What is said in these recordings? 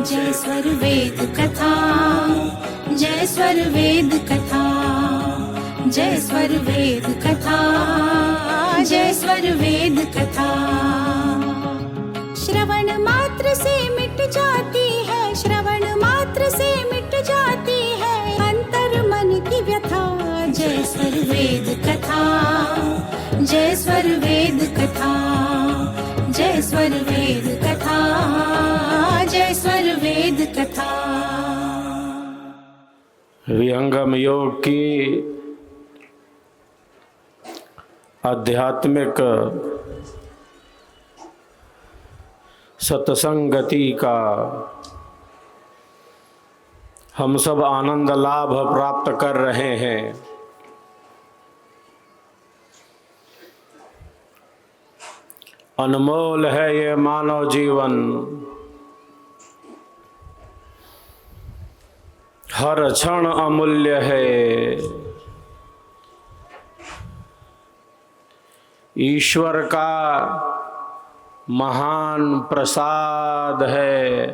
जय स्वर वेद कथा, जय स्वर वेद कथा, जय स्वर वेद कथा, जय स्वर वेद कथा। श्रवण मात्र से मिट जाती है, श्रवण मात्र से मिट जाती है अंतर मन की व्यथा। जय स्वर वेद कथा, जय स्वर वेद कथा, जय स्वर वेद कथा, जय स्वर वेद कथा। विहंगम योग की आध्यात्मिक सत्संगति का हम सब आनंद लाभ प्राप्त कर रहे हैं। अनमोल है ये मानव जीवन, हर क्षण अमूल्य है। ईश्वर का महान प्रसाद है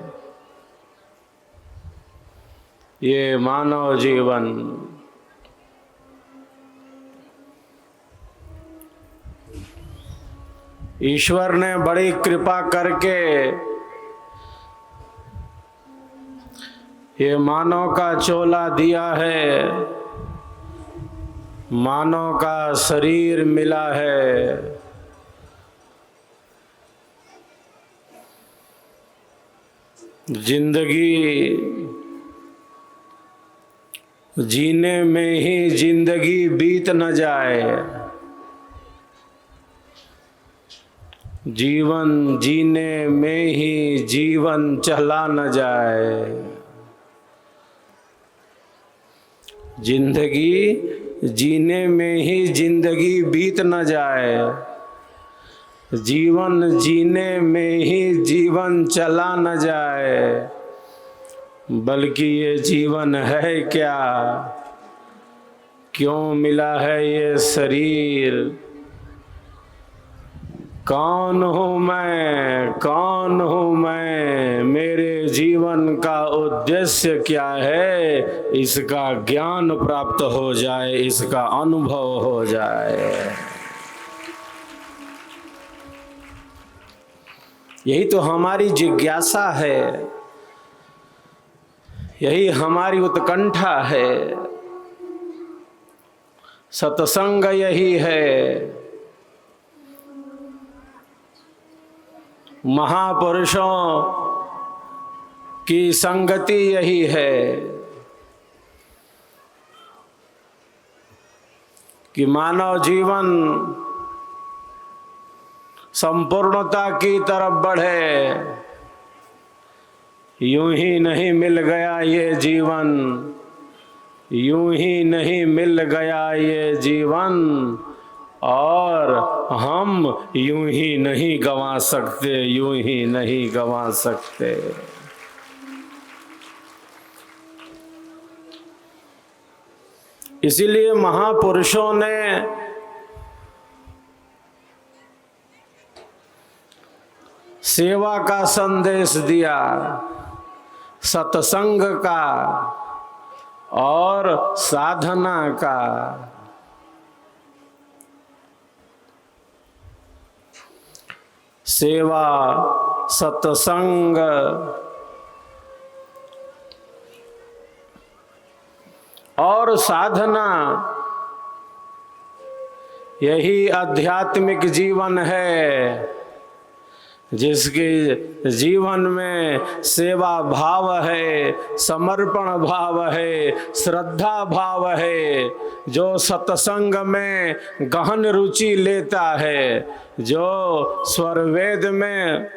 ये मानव जीवन। ईश्वर ने बड़ी कृपा करके ये मानव का चोला दिया है, मानव का शरीर मिला है। जिंदगी जीने में ही जिंदगी बीत न जाए, जीवन जीने में ही जीवन चला न जाए। जिंदगी जीने में ही जिंदगी बीत न जाए, जीवन जीने में ही जीवन चला न जाए। बल्कि ये जीवन है क्या, क्यों मिला है ये शरीर? कौन हूँ मैं, कौन हूँ मैं, मेरे जीवन का उद्देश्य क्या है? इसका ज्ञान प्राप्त हो जाए, इसका अनुभव हो जाए। यही तो हमारी जिज्ञासा है, यही हमारी उत्कंठा है। सत्संग यही है, महापुरुषों की संगति यही है कि मानव जीवन संपूर्णता की तरफ बढ़े। यूं ही नहीं मिल गया ये जीवन, यूं ही नहीं मिल गया ये जीवन, और हम यूं ही नहीं गंवा सकते, यूं ही नहीं गंवा सकते। इसीलिए महापुरुषों ने सेवा का संदेश दिया, सत्संग का और साधना का। सेवा, सत्संग और साधना, यही आध्यात्मिक जीवन है। जिसके जीवन में सेवा भाव है, समर्पण भाव है, श्रद्धा भाव है, जो सत्संग में गहन रुचि लेता है, जो स्वरवेद में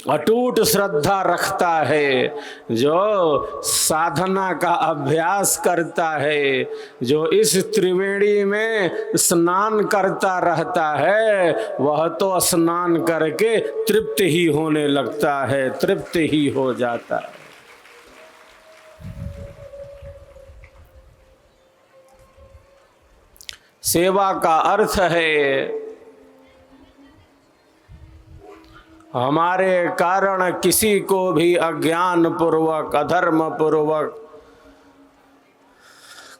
अटूट श्रद्धा रखता है, जो साधना का अभ्यास करता है, जो इस त्रिवेणी में स्नान करता रहता है, वह तो स्नान करके तृप्त ही होने लगता है, तृप्त ही हो जाता है। सेवा का अर्थ है हमारे कारण किसी को भी अज्ञान पूर्वक अधर्म पूर्वक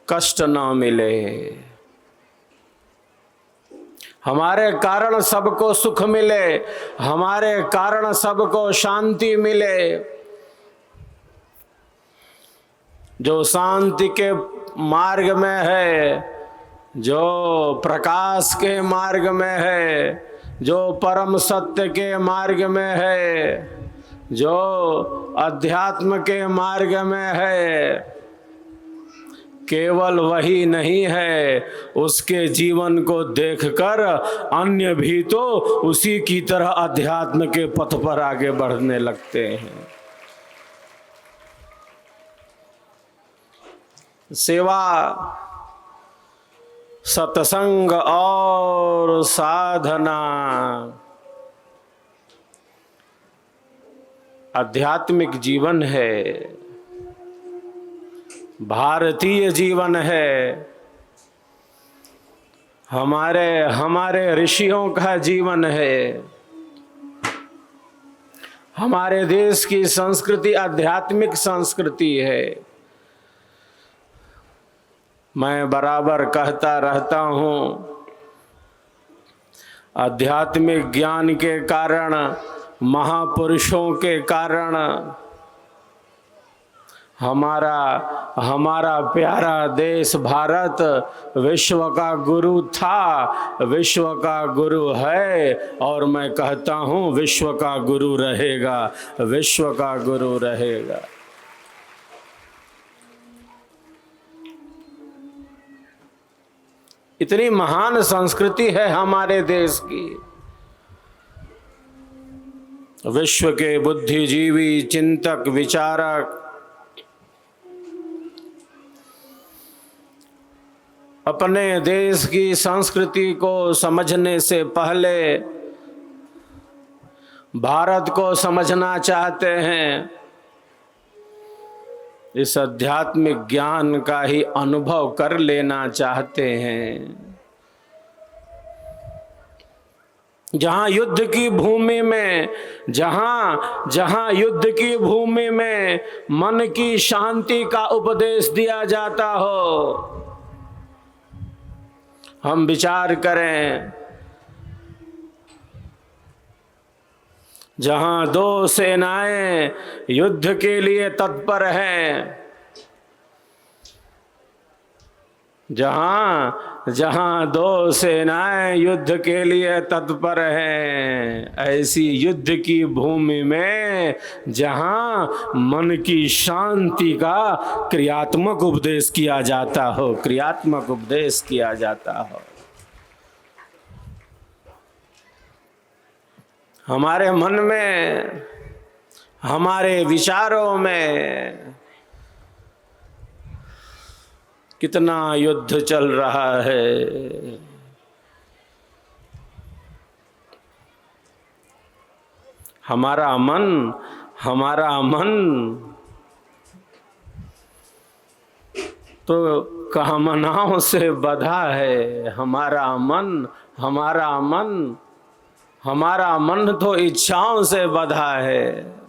कष्ट न मिले। हमारे कारण सबको सुख मिले, हमारे कारण सबको शांति मिले। जो शांति के मार्ग में है, जो प्रकाश के मार्ग में है, जो परम सत्य के मार्ग में है, जो अध्यात्म के मार्ग में है, केवल वही नहीं है, उसके जीवन को देखकर अन्य भी तो उसी की तरह अध्यात्म के पथ पर आगे बढ़ने लगते हैं। सेवा, सत्संग और साधना आध्यात्मिक जीवन है, भारतीय जीवन है, हमारे ऋषियों का जीवन है। हमारे देश की संस्कृति आध्यात्मिक संस्कृति है। मैं बराबर कहता रहता हूँ, आध्यात्मिक ज्ञान के कारण, महापुरुषों के कारण हमारा प्यारा देश भारत विश्व का गुरु था, विश्व का गुरु है, और मैं कहता हूँ विश्व का गुरु रहेगा, विश्व का गुरु रहेगा। इतनी महान संस्कृति है हमारे देश की। विश्व के बुद्धिजीवी, चिंतक, विचारक अपने देश की संस्कृति को समझने से पहले भारत को समझना चाहते हैं। इस आध्यात्मिक ज्ञान का ही अनुभव कर लेना चाहते हैं। जहां युद्ध की भूमि में, जहां युद्ध की भूमि में मन की शांति का उपदेश दिया जाता हो, हम विचार करें। जहां दो सेनाएं युद्ध के लिए तत्पर हैं, जहां दो सेनाएं युद्ध के लिए तत्पर हैं, ऐसी युद्ध की भूमि में जहां मन की शांति का क्रियात्मक उपदेश किया जाता हो, क्रियात्मक उपदेश किया जाता हो। हमारे मन में, हमारे विचारों में कितना युद्ध चल रहा है। हमारा मन तो कामनाओं से बंधा है। हमारा मन तो इच्छाओं से बंधा है।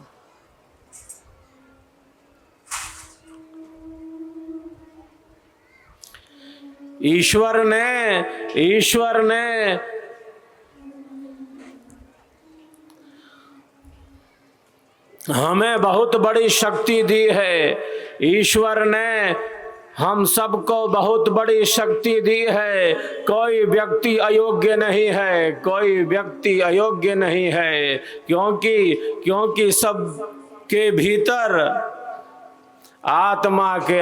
ईश्वर ने हमें बहुत बड़ी शक्ति दी है। ईश्वर ने हम सबको बहुत बड़ी शक्ति दी है। कोई व्यक्ति अयोग्य नहीं है, कोई व्यक्ति अयोग्य नहीं है, क्योंकि सब के भीतर आत्मा के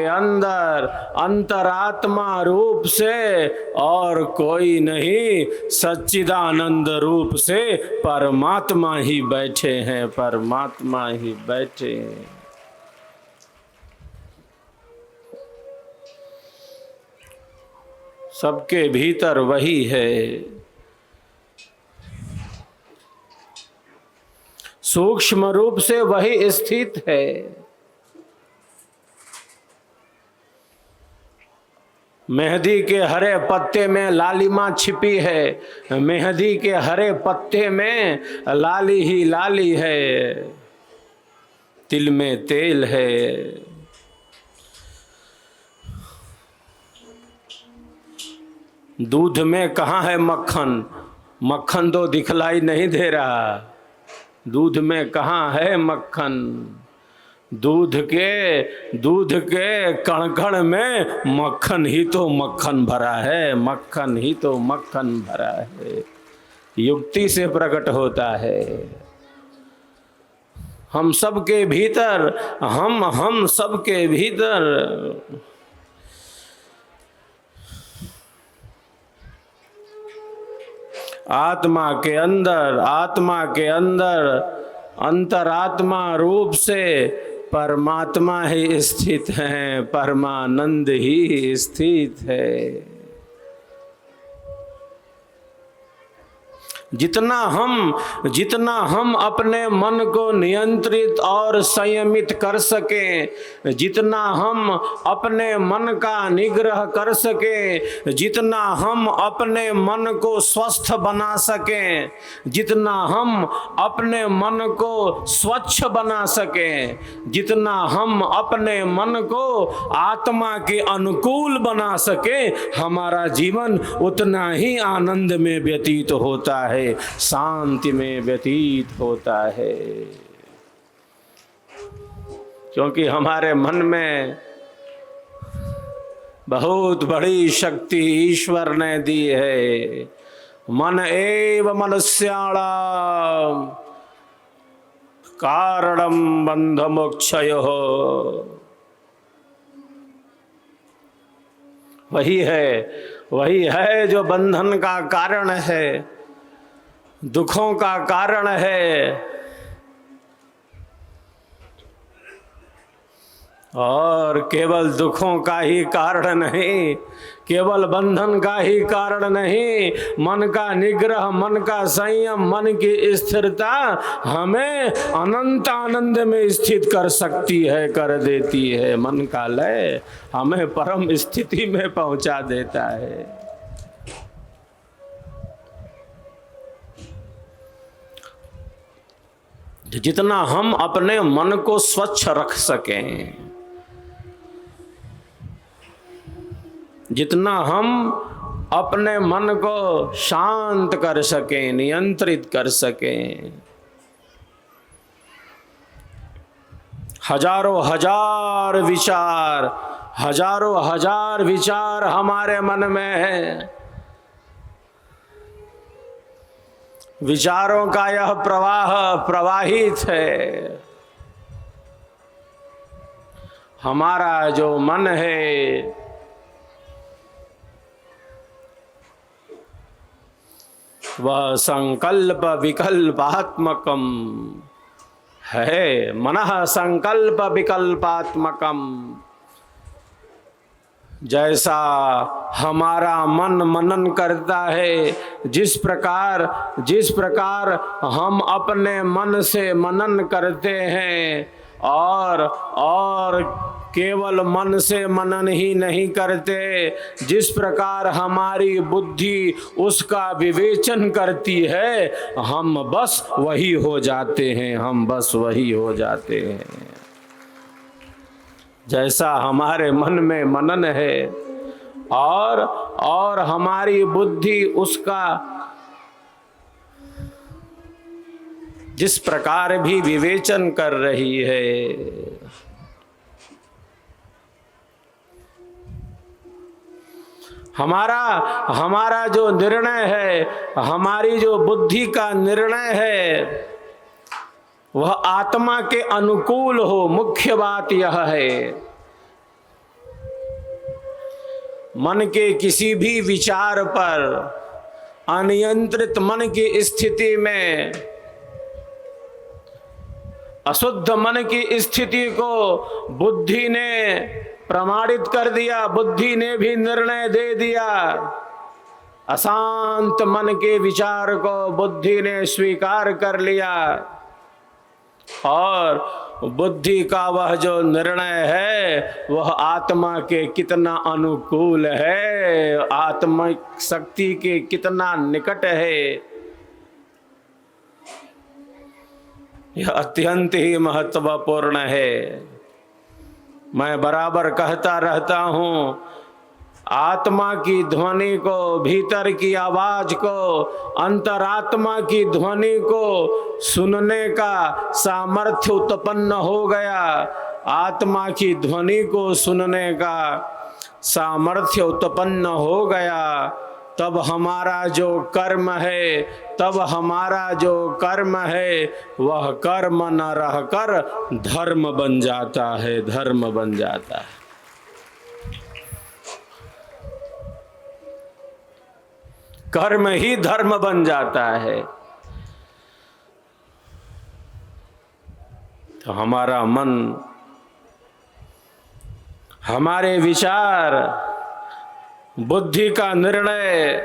अंदर अंतरात्मा रूप से और कोई नहीं, सच्चिदानंद रूप से परमात्मा ही बैठे हैं, परमात्मा ही बैठे हैं। सबके भीतर वही है। सूक्ष्म रूप से वही स्थित है। मेहंदी के हरे पत्ते में लालिमा छिपी है, मेहंदी के हरे पत्ते में लाली ही लाली है, तिल में तेल है। दूध में कहाँ है मक्खन, मक्खन तो दिखलाई नहीं दे रहा। दूध में कहाँ है मक्खन, दूध के कण कण में मक्खन ही तो मक्खन भरा है, मक्खन ही तो मक्खन भरा है। युक्ति से प्रकट होता है। हम सबके भीतर, हम सबके भीतर आत्मा के अंदर अंतरात्मा रूप से परमात्मा ही स्थित है, परमानंद ही स्थित है। जितना हम अपने मन को नियंत्रित और संयमित कर सकें, जितना हम अपने मन का निग्रह कर सकें, जितना हम अपने मन को स्वस्थ बना सकें, जितना हम अपने मन को स्वच्छ बना सकें, जितना हम अपने मन को आत्मा के अनुकूल बना सकें, हमारा जीवन उतना ही आनंद में व्यतीत होता है, शांति में व्यतीत होता है। क्योंकि हमारे मन में बहुत बड़ी शक्ति ईश्वर ने दी है। मन एव मनुष्याणां कारणं बंध मोक्षयोः। वही है जो बंधन का कारण है, दुखों का कारण है, और केवल दुखों का ही कारण नहीं, केवल बंधन का ही कारण नहीं, मन का निग्रह, मन का संयम, मन की स्थिरता हमें अनंत आनंद में स्थित कर सकती है, कर देती है। मन का लय हमें परम स्थिति में पहुंचा देता है। जितना हम अपने मन को स्वच्छ रख सकें, जितना हम अपने मन को शांत कर सकें, नियंत्रित कर सकें, हजारों हजार विचार हमारे मन में है। विचारों का यह प्रवाह प्रवाहित है। हमारा जो मन है वह संकल्प विकल्पात्मकम है। मनः संकल्प विकल्पात्मकम। जैसा हमारा मन मनन करता है, जिस प्रकार हम अपने मन से मनन करते हैं, और केवल मन से मनन ही नहीं करते, जिस प्रकार हमारी बुद्धि उसका विवेचन करती है, हम बस वही हो जाते हैं, जैसा हमारे मन में मनन है, और हमारी बुद्धि उसका जिस प्रकार भी विवेचन कर रही है। हमारा जो निर्णय है, हमारी जो बुद्धि का निर्णय है, वह आत्मा के अनुकूल हो। मुख्य बात यह है, मन के किसी भी विचार पर, अनियंत्रित मन की स्थिति में, अशुद्ध मन की स्थिति को बुद्धि ने प्रमाणित कर दिया, बुद्धि ने भी निर्णय दे दिया। अशांत मन के विचार को बुद्धि ने स्वीकार कर लिया, और बुद्धि का वह जो निर्णय है वह आत्मा के कितना अनुकूल है, आत्मिक शक्ति के कितना निकट है, यह अत्यंत ही महत्वपूर्ण है। मैं बराबर कहता रहता हूँ, आत्मा की ध्वनि को, भीतर की आवाज को, अंतरात्मा की ध्वनि को सुनने का सामर्थ्य उत्पन्न हो गया, आत्मा की ध्वनि को सुनने का सामर्थ्य उत्पन्न हो गया, तब हमारा जो कर्म है, तब हमारा जो कर्म है वह कर्म न रहकर धर्म बन जाता है, धर्म बन जाता है। कर्म ही धर्म बन जाता है। तो हमारा मन, हमारे विचार, बुद्धि का निर्णय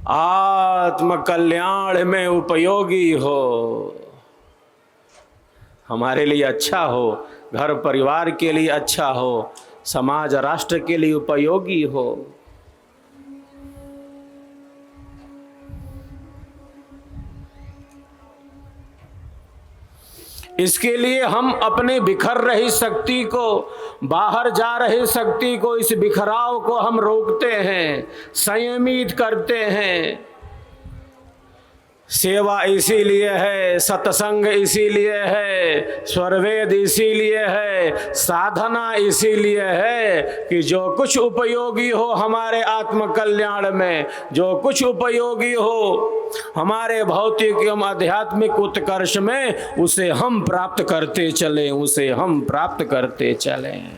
आत्म कल्याण में उपयोगी हो, हमारे लिए अच्छा हो, घर परिवार के लिए अच्छा हो, समाज राष्ट्र के लिए उपयोगी हो। इसके लिए हम अपने बिखर रही शक्ति को, बाहर जा रही शक्ति को, इस बिखराव को हम रोकते हैं, संयमित करते हैं। सेवा इसीलिए है, सत्संग इसीलिए है, स्वरवेद इसीलिए है, साधना इसीलिए है कि जो कुछ उपयोगी हो हमारे आत्म कल्याण में, जो कुछ उपयोगी हो हमारे भौतिक एवं आध्यात्मिक उत्कर्ष में, उसे हम प्राप्त करते चलें, उसे हम प्राप्त करते चलें।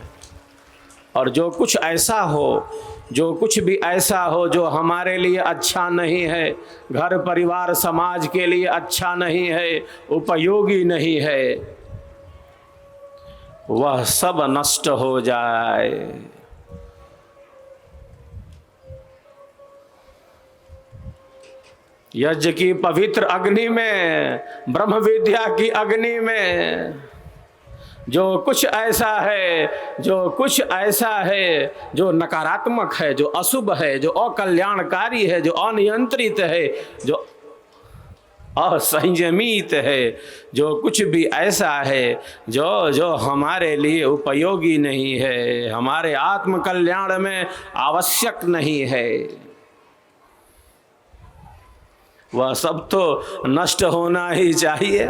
और जो कुछ ऐसा हो, जो कुछ भी ऐसा हो जो हमारे लिए अच्छा नहीं है, घर परिवार समाज के लिए अच्छा नहीं है, उपयोगी नहीं है, वह सब नष्ट हो जाए। यज्ञ की पवित्र अग्नि में, ब्रह्म विद्या की अग्नि में जो कुछ ऐसा है, जो कुछ ऐसा है जो नकारात्मक है, जो अशुभ है, जो अकल्याणकारी है, जो अनियंत्रित है, जो असंयमित है, जो कुछ भी ऐसा है जो हमारे लिए उपयोगी नहीं है, हमारे आत्म कल्याण में आवश्यक नहीं है, वह सब तो नष्ट होना ही चाहिए।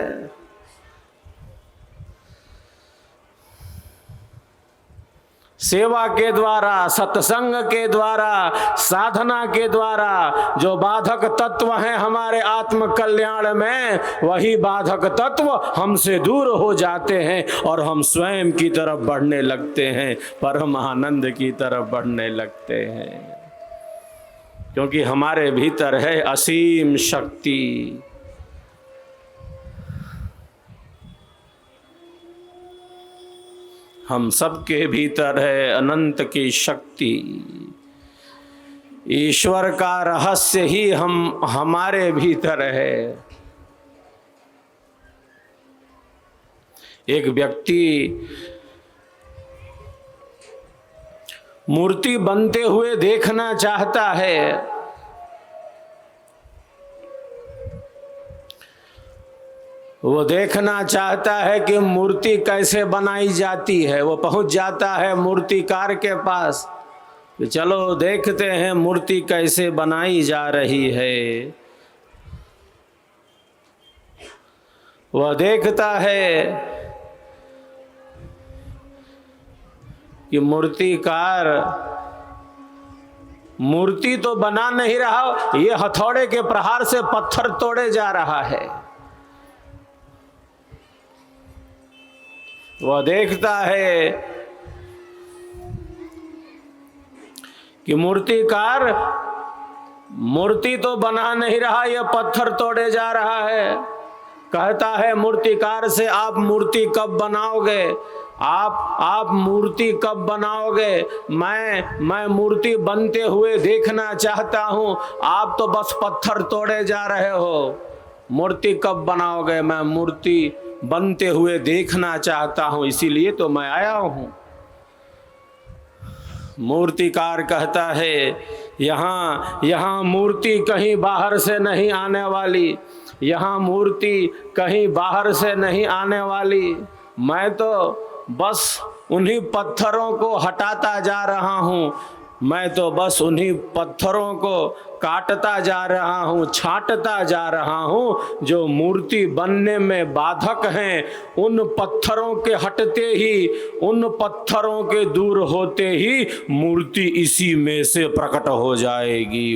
सेवा के द्वारा, सत्संग के द्वारा, साधना के द्वारा जो बाधक तत्व हैं हमारे आत्म कल्याण में, वही बाधक तत्व हमसे दूर हो जाते हैं और हम स्वयं की तरफ बढ़ने लगते हैं, परम आनंद की तरफ बढ़ने लगते हैं। क्योंकि हमारे भीतर है असीम शक्ति। हम सबके भीतर है अनंत की शक्ति। ईश्वर का रहस्य ही हमारे भीतर है। एक व्यक्ति मूर्ति बनते हुए देखना चाहता है, वो देखना चाहता है कि मूर्ति कैसे बनाई जाती है। वो पहुंच जाता है मूर्तिकार के पास कि चलो देखते हैं मूर्ति कैसे बनाई जा रही है। वह देखता है कि मूर्तिकार मूर्ति तो बना नहीं रहा, ये हथौड़े के प्रहार से पत्थर तोड़े जा रहा है। वह देखता है कि मूर्तिकार मूर्ति तो बना नहीं रहा, यह पत्थर तोड़े जा रहा है। कहता है मूर्तिकार से, आप मूर्ति कब बनाओगे? आप मूर्ति कब बनाओगे? मैं मूर्ति बनते हुए देखना चाहता हूँ, आप तो बस पत्थर तोड़े जा रहे हो। मूर्ति कब बनाओगे? मैं मूर्ति बनते हुए देखना चाहता हूँ, इसीलिए तो मैं आया हूँ। मूर्तिकार कहता है यहाँ मूर्ति कहीं बाहर से नहीं आने वाली, यहाँ मूर्ति कहीं बाहर से नहीं आने वाली। मैं तो बस उन्हीं पत्थरों को हटाता जा रहा हूँ, मैं तो बस उन्हीं पत्थरों को काटता जा रहा हूँ, छांटता जा रहा हूँ जो मूर्ति बनने में बाधक हैं। उन पत्थरों के हटते ही, उन पत्थरों के दूर होते ही मूर्ति इसी में से प्रकट हो जाएगी।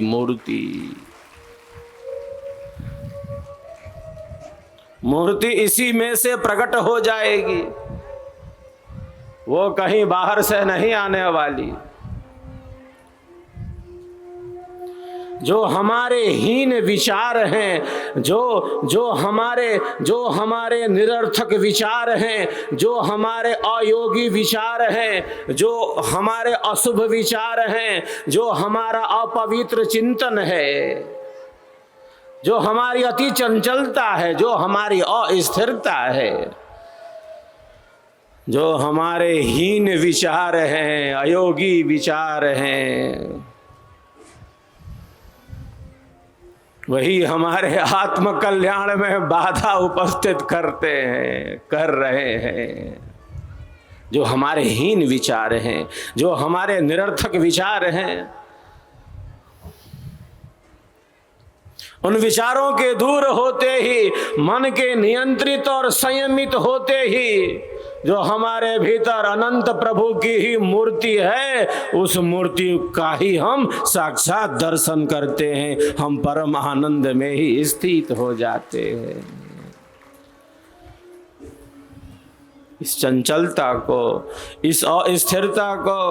मूर्ति इसी में से प्रकट हो जाएगी, वो कहीं बाहर से नहीं आने वाली। जो हमारे हीन विचार हैं, जो हमारे निरर्थक विचार हैं, जो हमारे अयोगी विचार हैं, जो हमारे अशुभ विचार हैं, जो हमारा अपवित्र चिंतन है, जो हमारी अति चंचलता है, जो हमारी अस्थिरता है, जो हमारे हीन विचार हैं, अयोगी विचार हैं, वही हमारे आत्म कल्याण में बाधा उपस्थित कर रहे हैं। जो हमारे हीन विचार हैं, जो हमारे निरर्थक विचार हैं, उन विचारों के दूर होते ही, मन के नियंत्रित और संयमित होते ही, जो हमारे भीतर अनंत प्रभु की ही मूर्ति है, उस मूर्ति का ही हम साक्षात दर्शन करते हैं। हम परम आनंद में ही स्थित हो जाते हैं। इस चंचलता को, इस अस्थिरता को,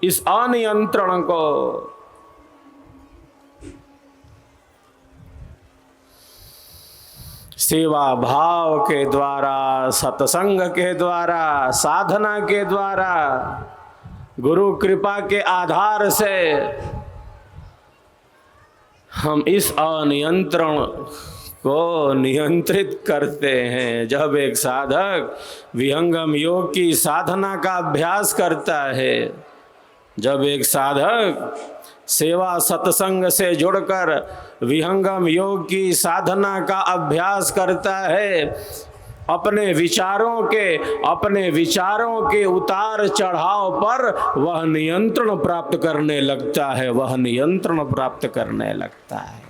इस अनियंत्रण को सेवा भाव के द्वारा, सत्संग के द्वारा, साधना के द्वारा, गुरु कृपा के आधार से हम इस अनियंत्रण को नियंत्रित करते हैं। जब एक साधक विहंगम योग की साधना का अभ्यास करता है, जब एक साधक सेवा सत्संग से जुड़कर विहंगम योग की साधना का अभ्यास करता है, अपने विचारों के उतार चढ़ाव पर वह नियंत्रण प्राप्त करने लगता है, वह नियंत्रण प्राप्त करने लगता है।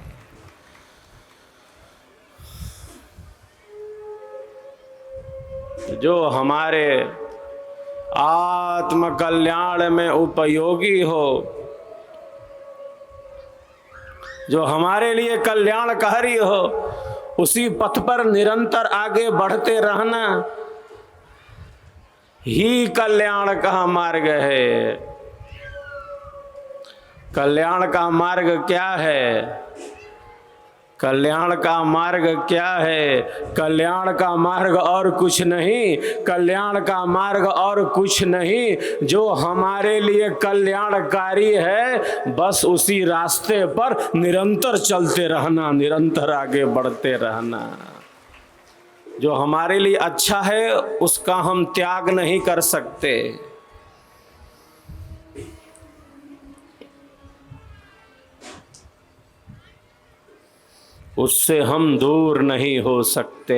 जो हमारे आत्म कल्याण में उपयोगी हो, जो हमारे लिए कल्याणकारी हो, उसी पथ पर निरंतर आगे बढ़ते रहना ही कल्याण का मार्ग है। कल्याण का मार्ग क्या है? कल्याण का मार्ग क्या है? कल्याण का मार्ग और कुछ नहीं, कल्याण का मार्ग और कुछ नहीं। जो हमारे लिए कल्याणकारी है, बस उसी रास्ते पर निरंतर चलते रहना, निरंतर आगे बढ़ते रहना। जो हमारे लिए अच्छा है उसका हम त्याग नहीं कर सकते, उससे हम दूर नहीं हो सकते।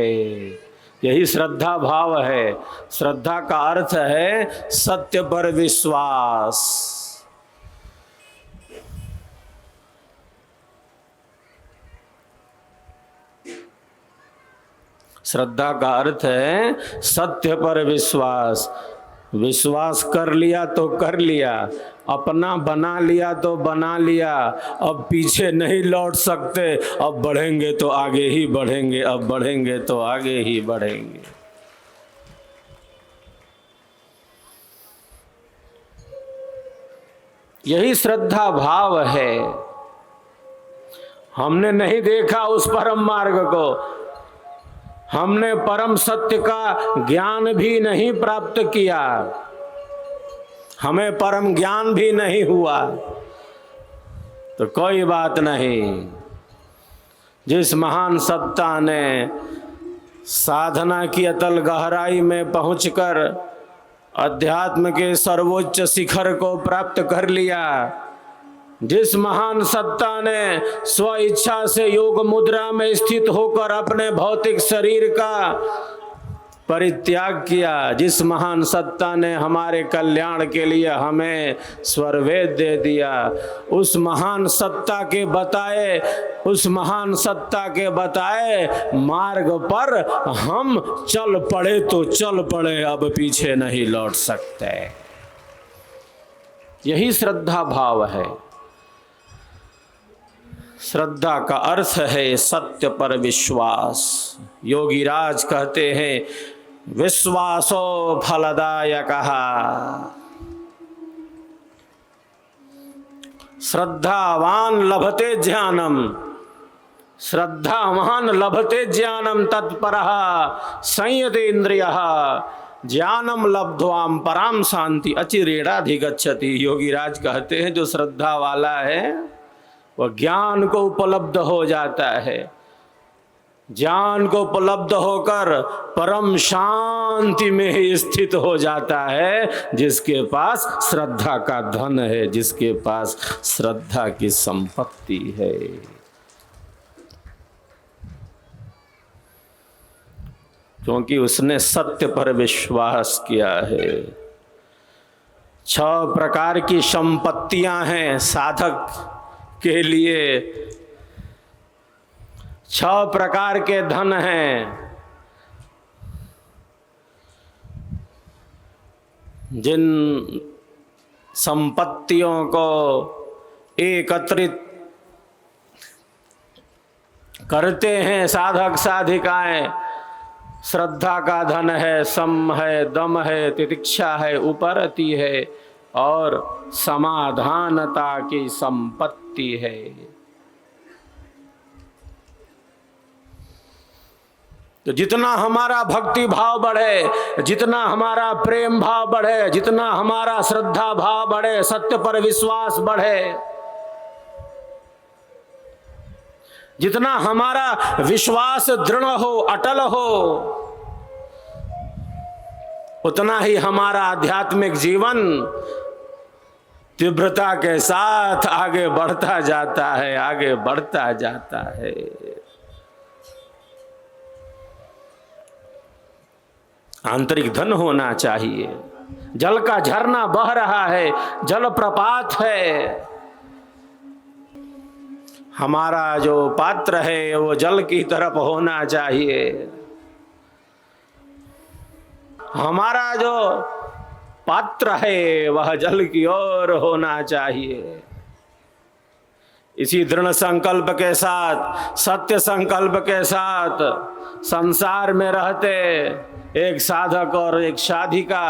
यही श्रद्धा भाव है। श्रद्धा का अर्थ है सत्य पर विश्वास। श्रद्धा का अर्थ है सत्य पर विश्वास। विश्वास कर लिया तो कर लिया, अपना बना लिया तो बना लिया, अब पीछे नहीं लौट सकते। अब बढ़ेंगे तो आगे ही बढ़ेंगे, अब बढ़ेंगे तो आगे ही बढ़ेंगे। यही श्रद्धा भाव है। हमने नहीं देखा उस परम मार्ग को, हमने परम सत्य का ज्ञान भी नहीं प्राप्त किया, हमें परम ज्ञान भी नहीं हुआ, तो कोई बात नहीं। जिस महान सत्ता ने साधना की अतल गहराई में पहुंचकर अध्यात्म के सर्वोच्च शिखर को प्राप्त कर लिया। जिस महान सत्ता ने स्व इच्छा से योग मुद्रा में स्थित होकर अपने भौतिक शरीर का परित्याग किया, जिस महान सत्ता ने हमारे कल्याण के लिए हमें स्वरवेद दे दिया, उस महान सत्ता के बताए मार्ग पर हम चल पड़े तो चल पड़े, अब पीछे नहीं लौट सकते। यही श्रद्धा भाव है। श्रद्धा का अर्थ है सत्य पर विश्वास। योगीराज कहते हैं विश्वासो फलदायकः। श्रद्धावान लभते ज्ञानम, श्रद्धावान लभते ज्ञानम तत्परः संयते इंद्रियः, ज्ञानम लब्ध्वाम पराम शांति अचिरेणाधिगच्छति। योगीराज कहते हैं जो श्रद्धा वाला है वह ज्ञान को उपलब्ध हो जाता है, ज्ञान को उपलब्ध होकर परम शांति में ही स्थित हो जाता है। जिसके पास श्रद्धा का धन है, जिसके पास श्रद्धा की संपत्ति है। क्योंकि उसने सत्य पर विश्वास किया है। 6 प्रकार की संपत्तियां हैं साधक के लिए, 6 प्रकार के धन हैं। जिन संपत्तियों को एकत्रित करते हैं साधक साधिकाएं, श्रद्धा का धन है, सम है, दम है, तितिक्षा है, उपरति है और समाधानता की संपत्ति है। तो जितना हमारा भक्ति भाव बढ़े, जितना हमारा प्रेम भाव बढ़े, जितना हमारा श्रद्धा भाव बढ़े, सत्य पर विश्वास बढ़े, जितना हमारा विश्वास दृढ़ हो, अटल हो, उतना ही हमारा आध्यात्मिक जीवन तीव्रता के साथ आगे बढ़ता जाता है, आगे बढ़ता जाता है। आंतरिक धन होना चाहिए। जल का झरना बह रहा है, जल प्रपात है, हमारा जो पात्र है वो जल की तरफ होना चाहिए। हमारा जो पात्र है वह जल की ओर होना चाहिए। इसी दृढ़ संकल्प के साथ, सत्य संकल्प के साथ संसार में रहते एक साधक और एक साधिका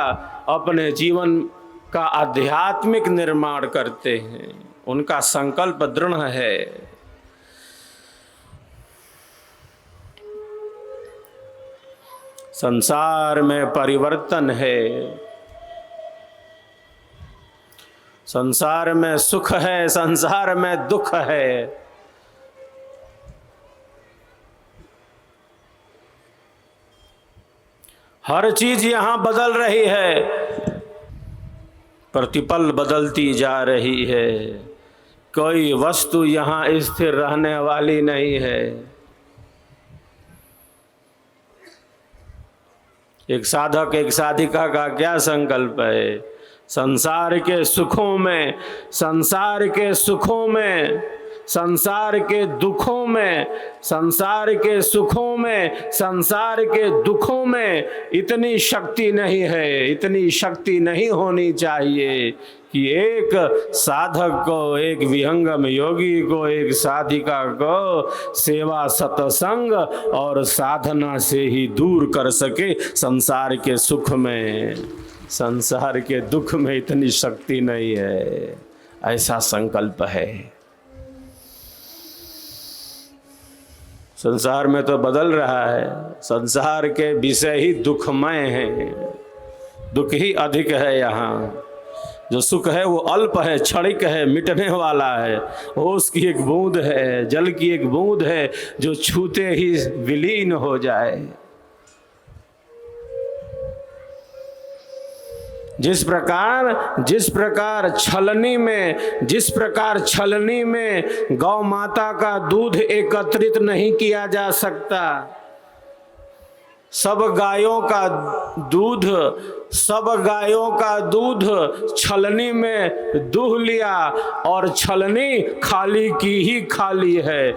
अपने जीवन का आध्यात्मिक निर्माण करते हैं। उनका संकल्प दृढ़ है। संसार में परिवर्तन है, संसार में सुख है, संसार में दुख है। हर चीज यहां बदल रही है, प्रतिपल बदलती जा रही है। कोई वस्तु यहां स्थिर रहने वाली नहीं है। एक साधक एक साधिका का क्या संकल्प है? संसार के सुखों में, संसार के सुखों में, संसार के दुखों में, संसार के सुखों में, संसार के दुखों में इतनी शक्ति नहीं है, इतनी शक्ति नहीं होनी चाहिए कि एक साधक को, एक विहंगम योगी को, एक साधिका को सेवा सत्संग और साधना से ही दूर कर सके। संसार के सुख में, संसार के दुख में इतनी शक्ति नहीं है, ऐसा संकल्प है। संसार में तो बदल रहा है, संसार के विषय ही दुखमय हैं, दुख ही अधिक है यहाँ। जो सुख है वो अल्प है, क्षणिक है, मिटने वाला है। ओस की एक बूंद है, जल की एक बूंद है जो छूते ही विलीन हो जाए। जिस प्रकार छलनी में गौ माता का दूध एकत्रित नहीं किया जा सकता, सब गायों का दूध छलनी में दूह लिया और छलनी खाली की ही खाली है,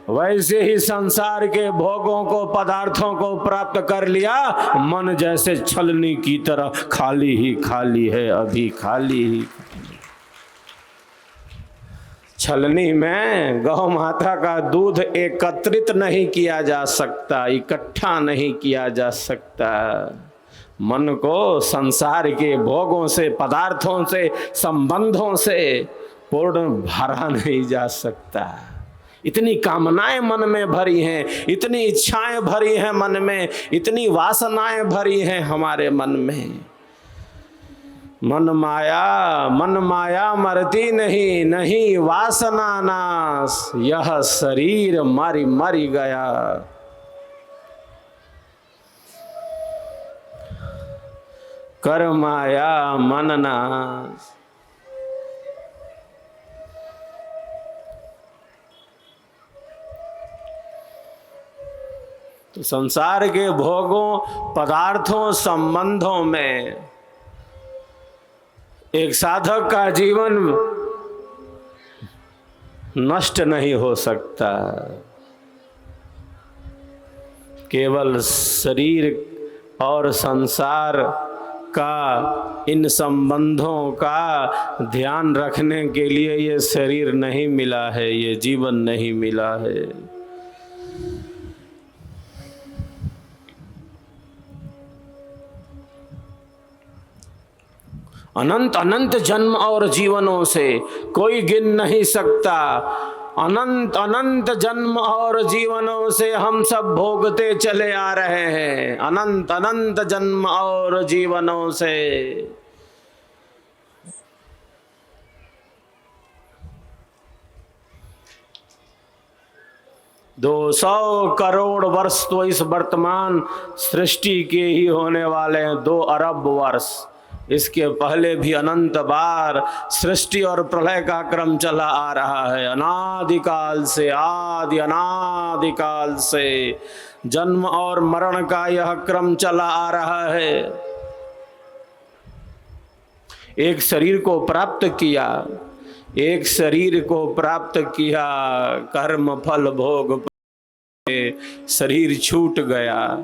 वैसे ही संसार के भोगों को, पदार्थों को प्राप्त कर लिया, मन जैसे छलनी की तरह खाली ही खाली है, अभी खाली ही। छलनी में गौ माता का दूध एकत्रित नहीं किया जा सकता, इकट्ठा नहीं किया जा सकता। मन को संसार के भोगों से, पदार्थों से, संबंधों से पूर्ण भरा नहीं जा सकता। इतनी कामनाएं मन में भरी हैं, इतनी इच्छाएं भरी हैं मन में, इतनी वासनाएं भरी हैं हमारे मन में। मन माया मरती नहीं, नहीं वासना नाश, यह शरीर मरी गया। कर माया मन नाश। तो संसार के भोगों, पदार्थों, संबंधों में एक साधक का जीवन नष्ट नहीं हो सकता। केवल शरीर और संसार का, इन संबंधों का ध्यान रखने के लिए ये शरीर नहीं मिला है, ये जीवन नहीं मिला है। अनंत अनंत जन्म और जीवनों से कोई गिन नहीं सकता। अनंत अनंत जन्म और जीवनों से हम सब भोगते चले आ रहे हैं, अनंत अनंत जन्म और जीवनों से। 200 करोड़ वर्ष तो इस वर्तमान सृष्टि के ही होने वाले हैं, 2 अरब वर्ष। इसके पहले भी अनंत बार सृष्टि और प्रलय का क्रम चला आ रहा है। अनादिकाल से, अनादिकाल से जन्म और मरण का यह क्रम चला आ रहा है। एक शरीर को प्राप्त किया, एक शरीर को प्राप्त किया, कर्म फल भोग शरीर छूट गया।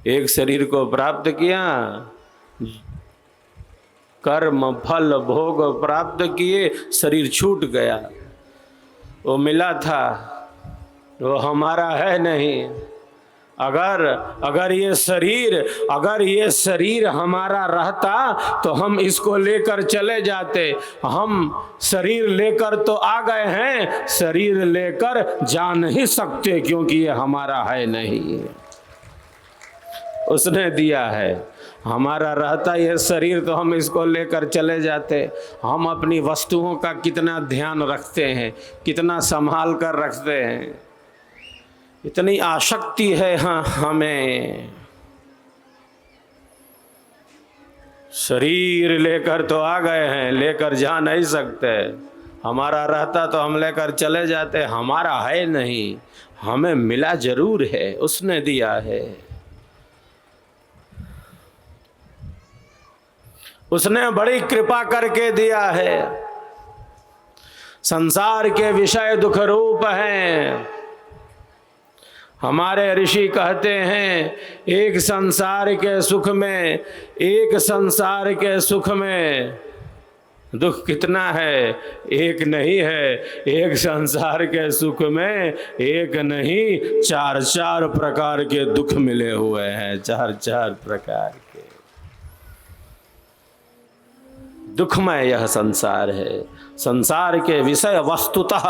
एक शरीर को प्राप्त किया, कर्म फल भोग प्राप्त किए, शरीर छूट गया। वो मिला था, वो हमारा है नहीं। अगर ये शरीर हमारा रहता तो हम इसको लेकर चले जाते। हम शरीर लेकर तो आ गए हैं, शरीर लेकर जा नहीं सकते, क्योंकि ये हमारा है नहीं, उसने दिया है। हमारा रहता यह शरीर तो हम इसको लेकर चले जाते। हम अपनी वस्तुओं का कितना ध्यान रखते हैं, कितना संभाल कर रखते हैं, इतनी आसक्ति है हाँ हमें। शरीर लेकर तो आ गए हैं, लेकर जा नहीं सकते। हमारा रहता तो हम लेकर चले जाते, हमारा है नहीं, हमें मिला जरूर है, उसने दिया है। उसने बड़ी कृपा करके दिया है। संसार के विषय दुख रूप हैं। हमारे ऋषि कहते हैं, एक संसार के सुख में दुख कितना है? एक नहीं है। एक संसार के सुख में एक नहीं, 4 प्रकार के दुख मिले हुए हैं, 4 प्रकार के। दुखमय यह संसार है। संसार के विषय वस्तुतः,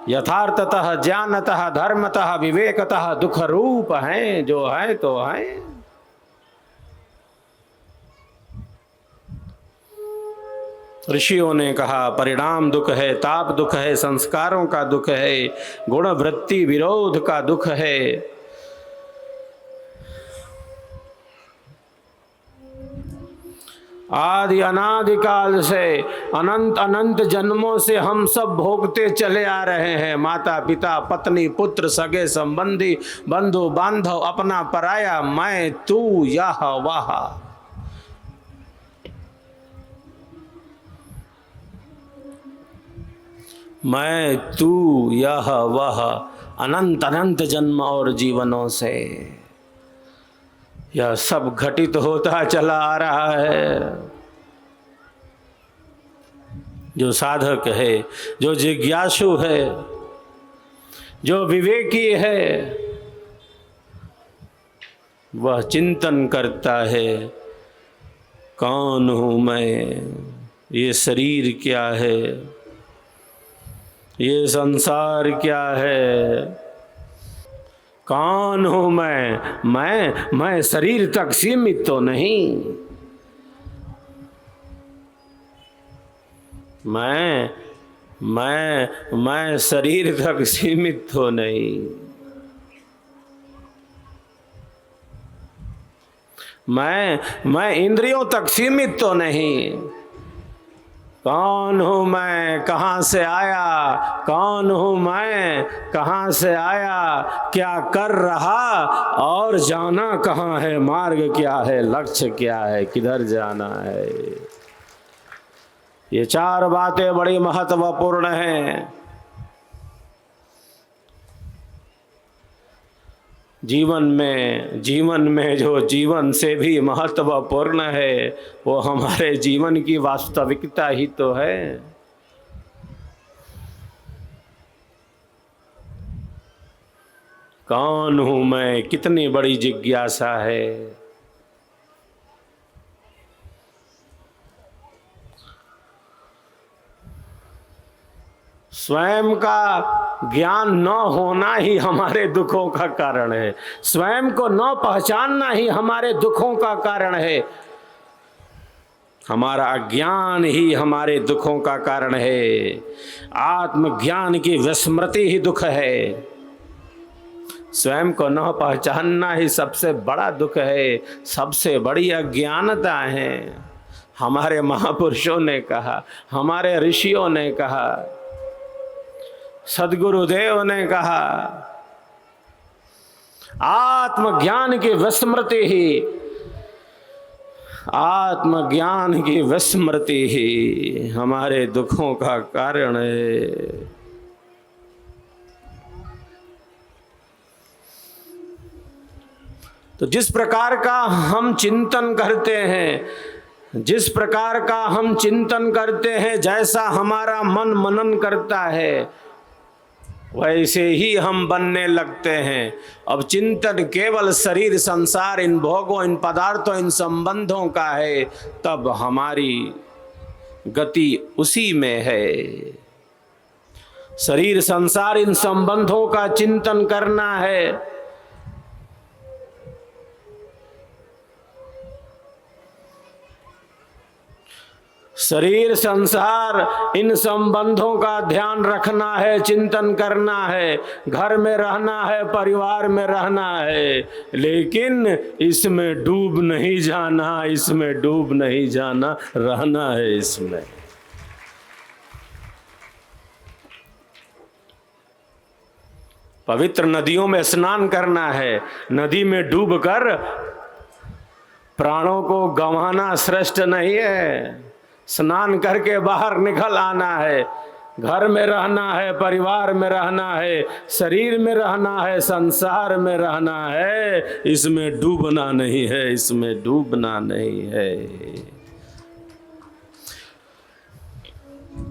यथार्थतः, ज्ञानतः, धर्मतः, विवेकतः दुख रूप हैं, जो है तो है। ऋषियों ने कहा परिणाम दुख है, ताप दुख है, संस्कारों का दुख है, गुण वृत्ति विरोध का दुख है। आदि अनादि काल से अनंत अनंत जन्मों से हम सब भोगते चले आ रहे हैं। माता पिता पत्नी पुत्र सगे संबंधी बंधु बांधव अपना पराया, मैं तू यह वह। मैं तू यह वह अनंत अनंत जन्म और जीवनों से यह सब घटित होता चला आ रहा है। जो साधक है, जो जिज्ञासु है, जो विवेकी है, वह चिंतन करता है कौन हूँ मैं, ये शरीर क्या है, ये संसार क्या है, कौन हूँ मैं शरीर तक सीमित तो नहीं, मैं शरीर तक सीमित तो नहीं, मैं इंद्रियों तक सीमित तो नहीं। कौन हूँ मैं, कहाँ से आया, कौन हूँ मैं, कहाँ से आया, क्या कर रहा और जाना कहाँ है, मार्ग क्या है, लक्ष्य क्या है, किधर जाना है। ये चार बातें बड़ी महत्वपूर्ण हैं। जीवन में जो जीवन से भी महत्वपूर्ण है वो हमारे जीवन की वास्तविकता ही तो है। कौन हूँ मैं, कितनी बड़ी जिज्ञासा है। स्वयं का ज्ञान न होना ही हमारे दुखों का कारण है, स्वयं को न पहचानना ही हमारे दुखों का कारण है, हमारा अज्ञान ही हमारे दुखों का कारण है। आत्मज्ञान की विस्मृति ही दुख है, स्वयं को न पहचानना ही सबसे बड़ा दुख है, सबसे बड़ी अज्ञानता है। हमारे महापुरुषों ने कहा, हमारे ऋषियों ने कहा, सद्गुरुदेव ने कहा, आत्मज्ञान की विस्मृति ही, आत्मज्ञान की विस्मृति ही हमारे दुखों का कारण है। तो जिस प्रकार का हम चिंतन करते हैं, जिस प्रकार का हम चिंतन करते हैं, जैसा हमारा मन मनन करता है, वैसे ही हम बनने लगते हैं। अब चिंतन केवल शरीर, संसार, इन भोगों, इन पदार्थों, इन संबंधों का है, तब हमारी गति उसी में है। शरीर, संसार, इन संबंधों का चिंतन करना है। शरीर, संसार, इन संबंधों का ध्यान रखना है, चिंतन करना है। घर में रहना है, परिवार में रहना है, लेकिन इसमें डूब नहीं जाना, इसमें डूब नहीं जाना, रहना है इसमें। पवित्र नदियों में स्नान करना है, नदी में डूबकर प्राणों को गंवाना श्रेष्ठ नहीं है। स्नान करके बाहर निकल आना है। घर में रहना है, परिवार में रहना है, शरीर में रहना है, संसार में रहना है, इसमें डूबना नहीं है, इसमें डूबना नहीं है।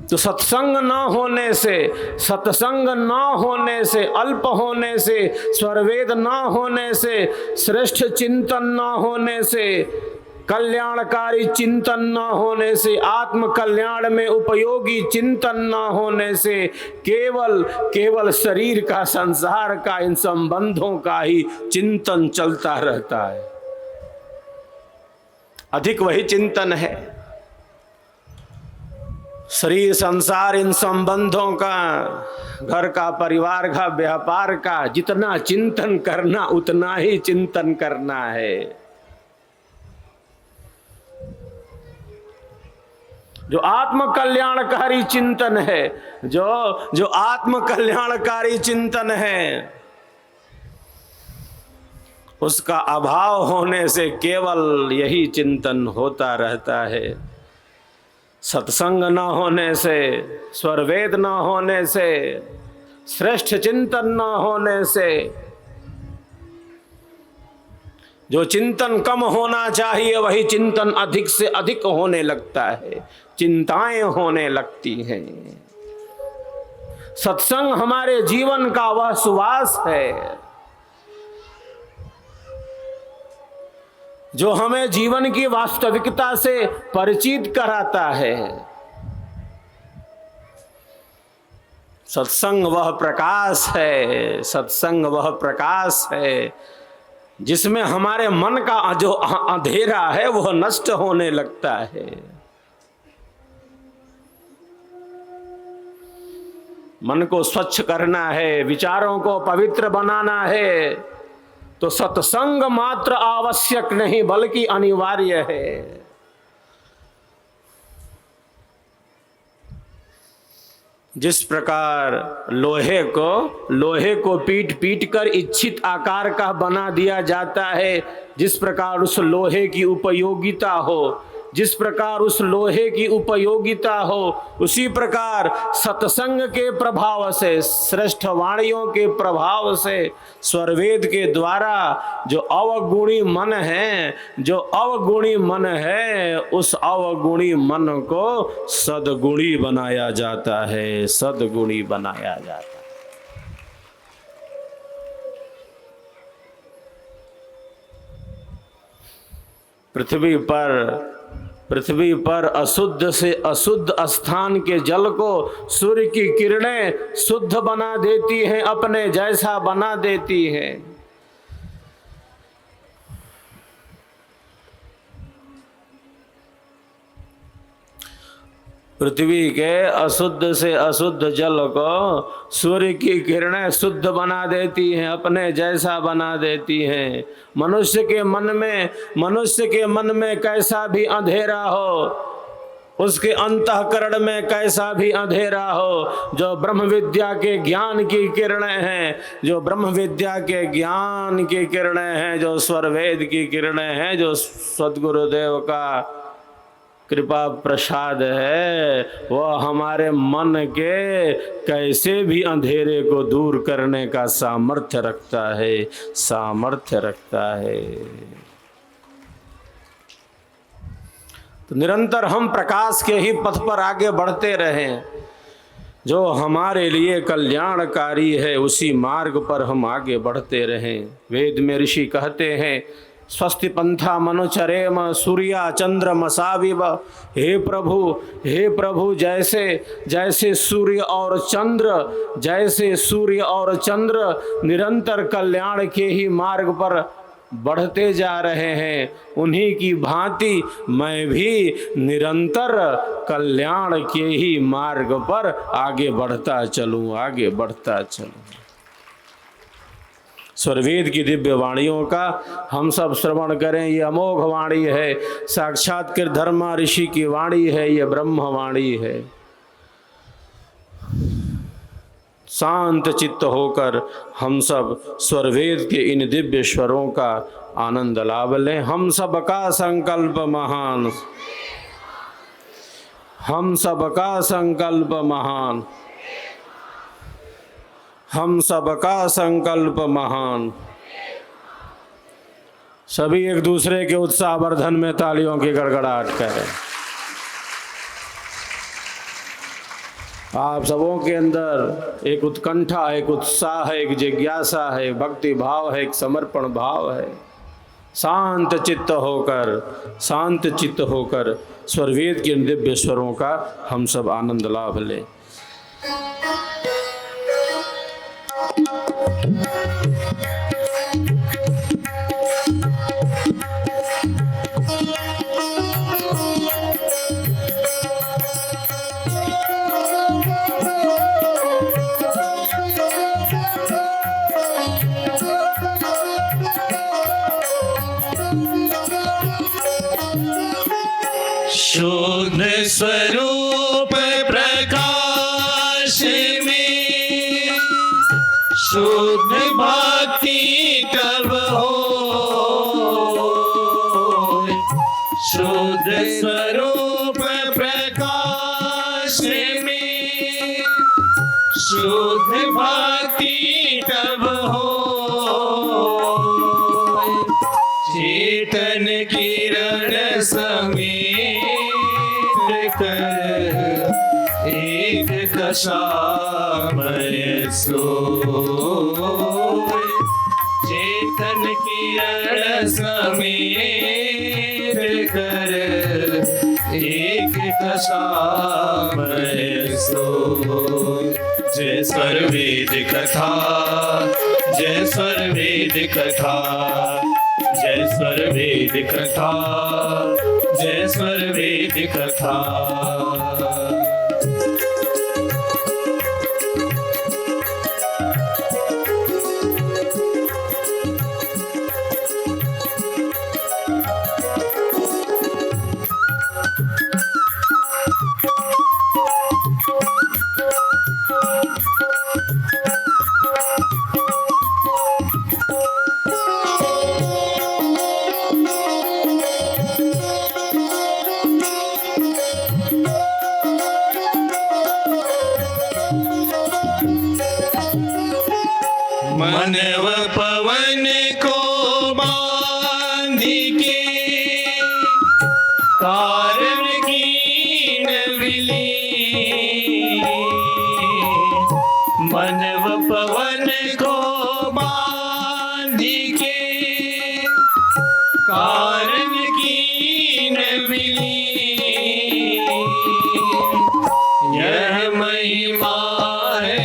तो सत्संग न होने से, सत्संग न होने से, अल्प होने से, स्वरवेद न होने से, श्रेष्ठ चिंतन न होने से, कल्याणकारी चिंतन न होने से, आत्म कल्याण में उपयोगी चिंतन न होने से, केवल शरीर का, संसार का, इन संबंधों का ही चिंतन चलता रहता है। अधिक वही चिंतन है। शरीर संसार इन संबंधों का, घर का, परिवार का, व्यापार का जितना चिंतन करना उतना ही चिंतन करना है। जो आत्म कल्याणकारी चिंतन है, जो आत्म कल्याणकारी चिंतन है, उसका अभाव होने से केवल यही चिंतन होता रहता है। सत्संग न होने से, स्वरवेद न होने से, श्रेष्ठ चिंतन न होने से, जो चिंतन कम होना चाहिए वही चिंतन अधिक से अधिक होने लगता है, चिंताएं होने लगती हैं। सत्संग हमारे जीवन का वह सुवास है जो हमें जीवन की वास्तविकता से परिचित कराता है। सत्संग वह प्रकाश है, सत्संग वह प्रकाश है जिसमें हमारे मन का जो अंधेरा है वह नष्ट होने लगता है। मन को स्वच्छ करना है, विचारों को पवित्र बनाना है, तो सत्संग मात्र आवश्यक नहीं बल्कि अनिवार्य है। जिस प्रकार लोहे को पीट पीट कर इच्छित आकार का बना दिया जाता है, जिस प्रकार उस लोहे की उपयोगिता हो, जिस प्रकार उस लोहे की उपयोगिता हो, उसी प्रकार सत्संग के प्रभाव से, श्रेष्ठ वाणियों के प्रभाव से, स्वरवेद के द्वारा जो अवगुणी मन है, जो अवगुणी मन है, उस अवगुणी मन को सद्गुणी बनाया जाता है, सद्गुणी बनाया जाता है। पृथ्वी पर अशुद्ध से अशुद्ध स्थान के जल को सूर्य की किरणें शुद्ध बना देती हैं, अपने जैसा बना देती हैं। पृथ्वी के अशुद्ध से अशुद्ध जल को सूर्य की किरणें शुद्ध बना देती हैं, अपने जैसा बना देती हैं। मनुष्य के मन में कैसा भी अंधेरा हो, उसके अंतःकरण में कैसा भी अंधेरा हो, जो ब्रह्म विद्या के ज्ञान की किरणें हैं, जो ब्रह्म विद्या के ज्ञान की किरणें हैं, जो स्वरवेद की किरणें हैं, जो सद्गुरुदेव का कृपा प्रसाद है, वह हमारे मन के कैसे भी अंधेरे को दूर करने का सामर्थ्य रखता है, सामर्थ्य रखता है। तो निरंतर हम प्रकाश के ही पथ पर आगे बढ़ते रहें। जो हमारे लिए कल्याणकारी है उसी मार्ग पर हम आगे बढ़ते रहें। वेद में ऋषि कहते हैं, स्वस्ति पंथा मनुचरेम सूर्या चंद्र मसाविव। हे प्रभु, जैसे सूर्य और चंद्र निरंतर कल्याण के ही मार्ग पर बढ़ते जा रहे हैं, उन्हीं की भांति मैं भी निरंतर कल्याण के ही मार्ग पर आगे बढ़ता चलूं। स्वरवेद की दिव्य वाणियों का हम सब श्रवण करें। ये अमोघ वाणी है, साक्षात कृधर्मा ऋषि की वाणी है, ये ब्रह्म वाणी है। शांत चित्त होकर हम सब स्वरवेद के इन दिव्य स्वरों का आनंद लाभ लें। हम सब का संकल्प महान, हम सब का संकल्प महान, हम सबका संकल्प महान। सभी एक दूसरे के उत्साहवर्धन में तालियों की गड़गड़ाहट करें। आप सबों के अंदर एक उत्कंठा है, एक उत्साह है, एक जिज्ञासा है, भक्ति भाव है, एक समर्पण भाव है। शांत चित्त होकर स्वरवेद के दिव्य स्वरों का हम सब आनंद लाभ लें। शुद्ध स्वरूप प्रकाश में शुद्ध भक्ति तब हो। शुद्ध स्वरूप प्रकाश में शुद्ध भक्ति तब हो। चेतन किरण समेत कर एक दशामय सोय। चेतन किरण समेत कर एक दशामय सोय। जय स्वर वेद कथा, जय स्वर वेद कथा, जय स्वर वेद कथा, जय स्वर वेद कथा। मनव पवन को बांध के कारण कीन विली। मनव पवन को बांध के कारण कीन विली। यह महिमा है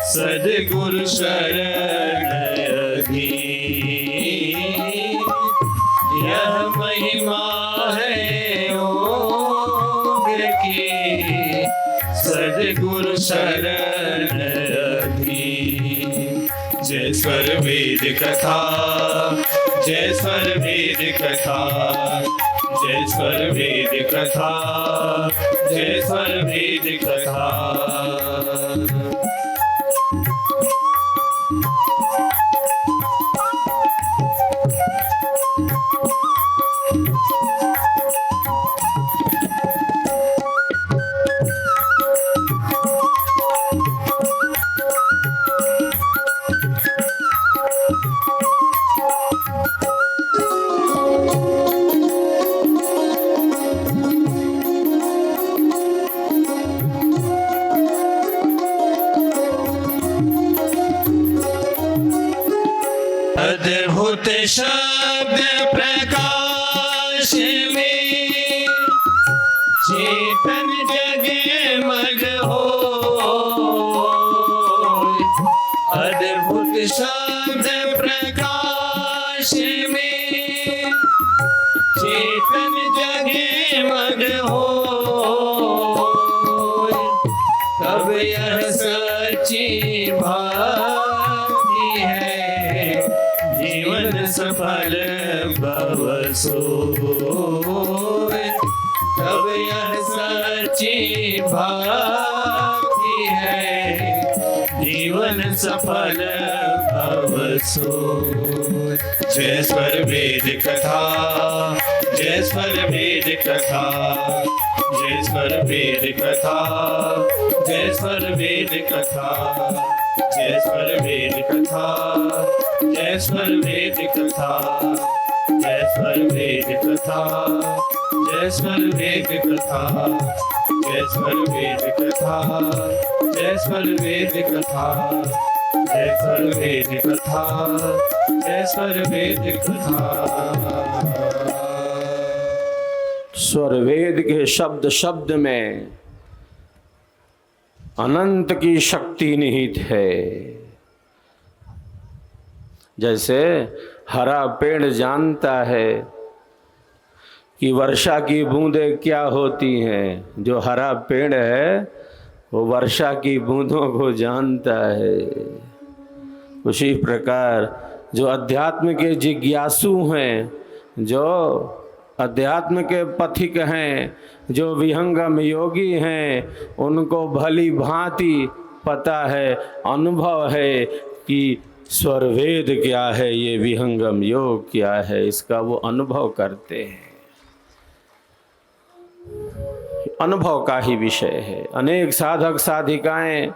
सद्गुरु शरण अधीन। यह महिमा है योग की सद्गुरु शरण अधीन। जय स्वर वेद कथा, जय स्वर वेद कथा, जय स्वर वेद कथा, जय स्वर वेद कथा। अद्भुत शब्द प्रकाश में चेतन जगमग हो। अद्भुत शब्द प्रकाश में चेतन जगमग हो। तब यह सच्ची भक्ति है जीवन सफल भव सोय। तब यह सच्ची भक्ति है जीवन सफल भव सोय। जय स्वर वेद कथा, जय स्वर वेद कथा, जय स्वर वेद कथा, जय स्वर वेद कथा, जय स्वर वेद कथा, जय स्वर वेद कथा, जय स्वर वेद कथा, जय स्वर वेद कथा, जय स्वर वेद कथा, जय स्वर वेद कथा, जय स्वर वेद कथा, जय स्वर वेद कथा। स्वर वेद के शब्द शब्द में अनंत की शक्ति निहित है। जैसे हरा पेड़ जानता है कि वर्षा की बूंदें क्या होती हैं, जो हरा पेड़ है वो वर्षा की बूंदों को जानता है। उसी प्रकार जो अध्यात्म के जिज्ञासु हैं जो अध्यात्म के पथिक हैं, जो विहंगम योगी हैं, उनको भली भांति पता है, अनुभव है कि स्वरवेद क्या है, ये विहंगम योग क्या है, इसका वो अनुभव करते हैं। अनुभव का ही विषय है। अनेक साधक साधिकाएं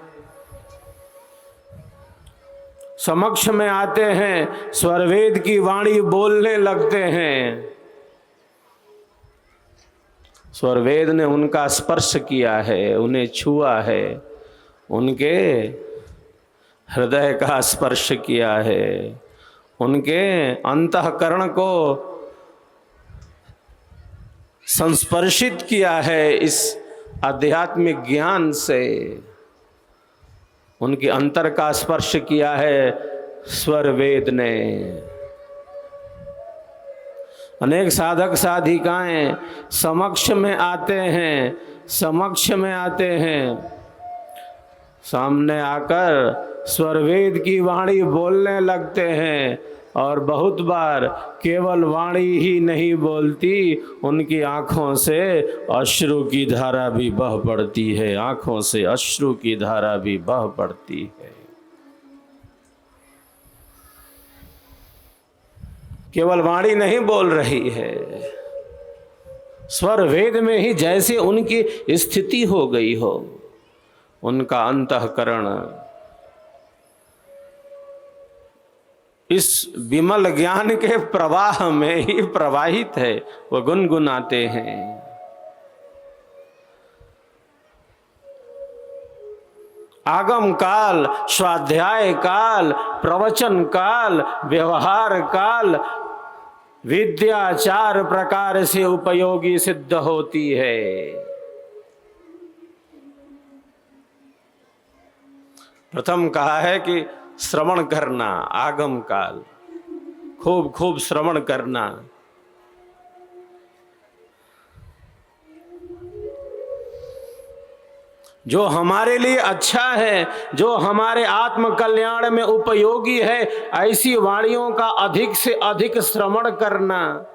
समक्ष में आते हैं, स्वरवेद की वाणी बोलने लगते हैं। स्वरवेद ने उनका स्पर्श किया है, उन्हें छुआ है, उनके हृदय का स्पर्श किया है, उनके अंतःकरण को संस्पर्शित किया है इस आध्यात्मिक ज्ञान से, उनके अंतर का स्पर्श किया है स्वरवेद ने। अनेक साधक साधिकाएं समक्ष में आते हैं, सामने आकर स्वरवेद की वाणी बोलने लगते हैं, और बहुत बार केवल वाणी ही नहीं बोलती, उनकी आँखों से अश्रु की धारा भी बह पड़ती है, आँखों से अश्रु की धारा भी बह पड़ती है। केवल वाणी नहीं बोल रही है, स्वर वेद में ही जैसे उनकी स्थिति हो गई हो, उनका अंतःकरण इस विमल ज्ञान के प्रवाह में ही प्रवाहित है, वो गुनगुनाते हैं। आगम काल, स्वाध्याय काल, प्रवचन काल, व्यवहार काल विद्या 4 प्रकार से उपयोगी सिद्ध होती है। प्रथम कहा है कि श्रवण करना, आगम काल खूब खूब श्रवण करना। जो हमारे लिए अच्छा है, जो हमारे आत्म कल्याण में उपयोगी है, ऐसी वाणियों का अधिक से अधिक श्रवण करना।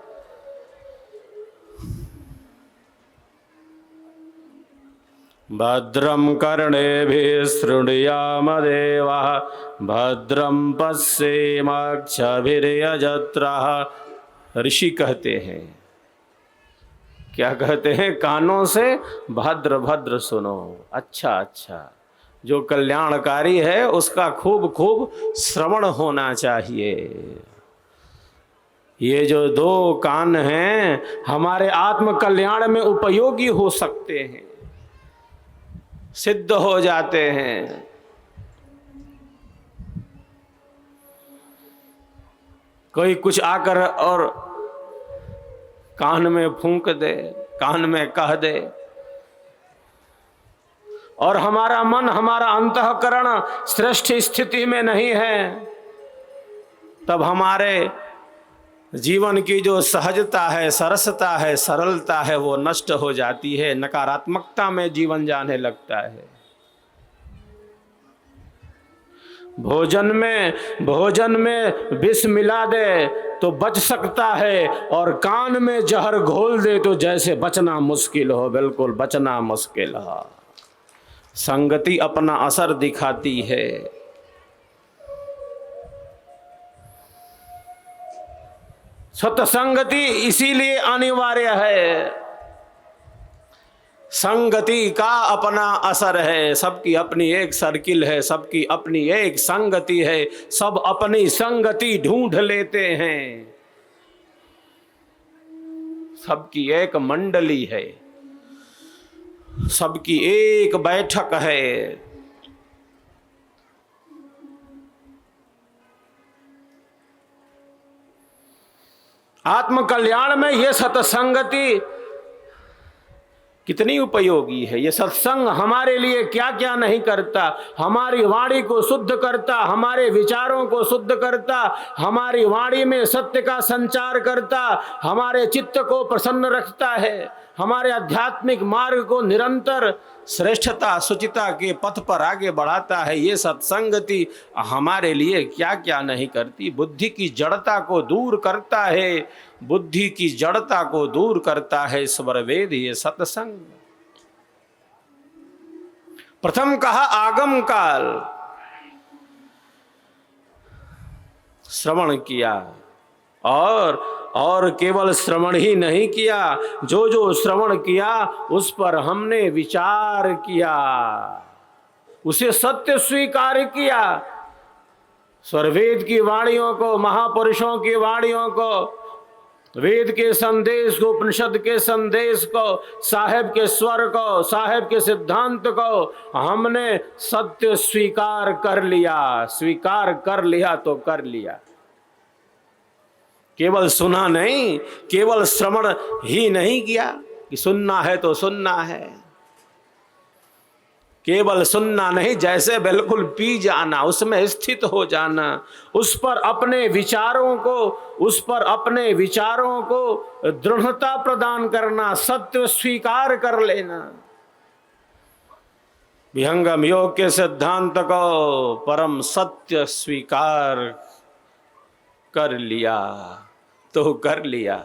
भद्रं कर्णेभिः शृणुयाम देवाः, भद्रं पश्येमाक्षभिर्यजत्राः। ऋषि कहते हैं, क्या कहते हैं? कानों से भद्र भद्र सुनो, अच्छा अच्छा, जो कल्याणकारी है उसका खूब खूब श्रवण होना चाहिए। ये जो 2 कान हैं हमारे आत्म कल्याण में उपयोगी हो सकते हैं, सिद्ध हो जाते हैं। कोई कुछ आकर और कान में फूंक दे, कान में कह दे, और हमारा मन, हमारा अंतःकरण श्रेष्ठ स्थिति में नहीं है, तब हमारे जीवन की जो सहजता है, सरसता है, सरलता है, वो नष्ट हो जाती है, नकारात्मकता में जीवन जाने लगता है। भोजन में विष मिला दे तो बच सकता है, और कान में जहर घोल दे तो जैसे बचना मुश्किल हो, बिल्कुल बचना मुश्किल हो। संगति अपना असर दिखाती है। सत्संगति इसीलिए अनिवार्य है। संगति का अपना असर है, सबकी अपनी एक सर्किल है, सबकी अपनी एक संगति है, सब अपनी संगति ढूंढ लेते हैं, सबकी एक मंडली है, सबकी एक बैठक है। आत्म कल्याण में यह सत्संगति कितनी उपयोगी है। ये सत्संग हमारे लिए क्या क्या नहीं करता, हमारी वाणी को शुद्ध करता, हमारे विचारों को शुद्ध करता, हमारी वाणी में सत्य का संचार करता, हमारे चित्त को प्रसन्न रखता है, हमारे आध्यात्मिक मार्ग को निरंतर श्रेष्ठता सुचिता के पथ पर आगे बढ़ाता है। ये सत्संगति हमारे लिए क्या क्या नहीं करती। बुद्धि की जड़ता को दूर करता है, बुद्धि की जड़ता को दूर करता है स्वर वेद ये सत्संग। प्रथम कहा आगम काल, श्रवण किया और केवल श्रवण ही नहीं किया, जो जो श्रवण किया उस पर हमने विचार किया, उसे सत्य स्वीकार किया। स्वरवेद की वाणियों को, महापुरुषों की वाणियों को, वेद के संदेश को, उपनिषद के संदेश को, साहेब के स्वर को, साहेब के सिद्धांत को हमने सत्य स्वीकार कर लिया। स्वीकार कर लिया तो कर लिया, केवल सुना नहीं, केवल श्रवण ही नहीं किया कि सुनना है तो सुनना है, केवल सुनना नहीं, जैसे बिल्कुल पी जाना, उसमें स्थित हो जाना, उस पर अपने विचारों को दृढ़ता प्रदान करना, सत्य स्वीकार कर लेना। विहंगम योग के सिद्धांत को परम सत्य स्वीकार कर लिया तो कर लिया।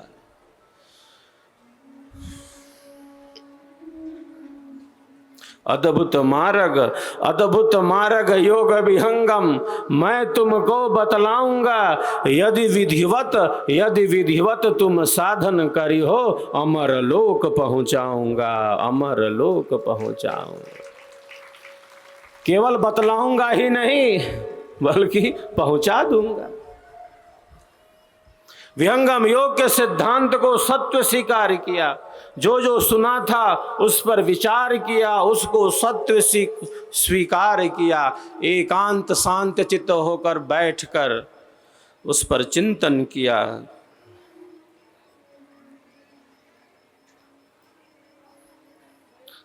अद्भुत मार्ग योग विहंगम मैं तुमको बतलाऊंगा, यदि विधिवत तुम साधन करी हो, अमर लोक पहुंचाऊंगा, अमर लोक पहुंचाऊंगा। केवल बतलाऊंगा ही नहीं बल्कि पहुंचा दूंगा। विहंगम योग के सिद्धांत को सत्य स्वीकार किया, जो जो सुना था उस पर विचार किया, उसको सत्य स्वीकार किया, एकांत शांत चित्त होकर बैठकर उस पर चिंतन किया।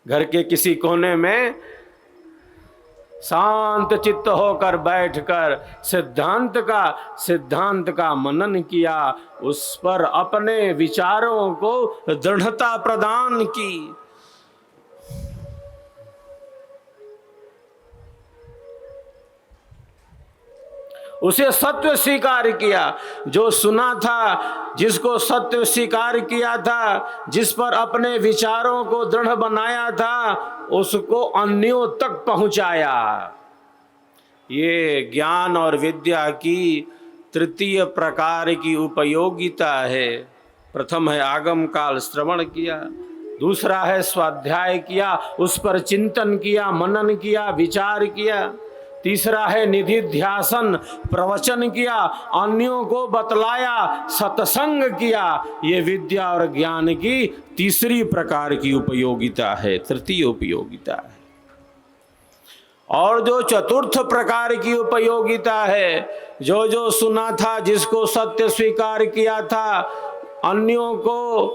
घर के किसी कोने में शांत चित्त होकर बैठकर सिद्धांत का मनन किया, उस पर अपने विचारों को दृढ़ता प्रदान की। उसे सत्य स्वीकार किया, जो सुना था, जिसको सत्य स्वीकार किया था, जिस पर अपने विचारों को दृढ़ बनाया था, उसको अन्यों तक पहुंचाया। ये ज्ञान और विद्या की तृतीय प्रकार की उपयोगिता है। प्रथम है आगम काल, श्रवण किया। दूसरा है स्वाध्याय किया, उस पर चिंतन किया, मनन किया, विचार किया। तीसरा है निधिध्यासन, प्रवचन किया, अन्यों को बतलाया, सत्संग किया। ये विद्या और ज्ञान की तीसरी प्रकार की उपयोगिता है, तृतीय उपयोगिता है। और जो चतुर्थ प्रकार की उपयोगिता है, जो जो सुना था, जिसको सत्य स्वीकार किया था, अन्यों को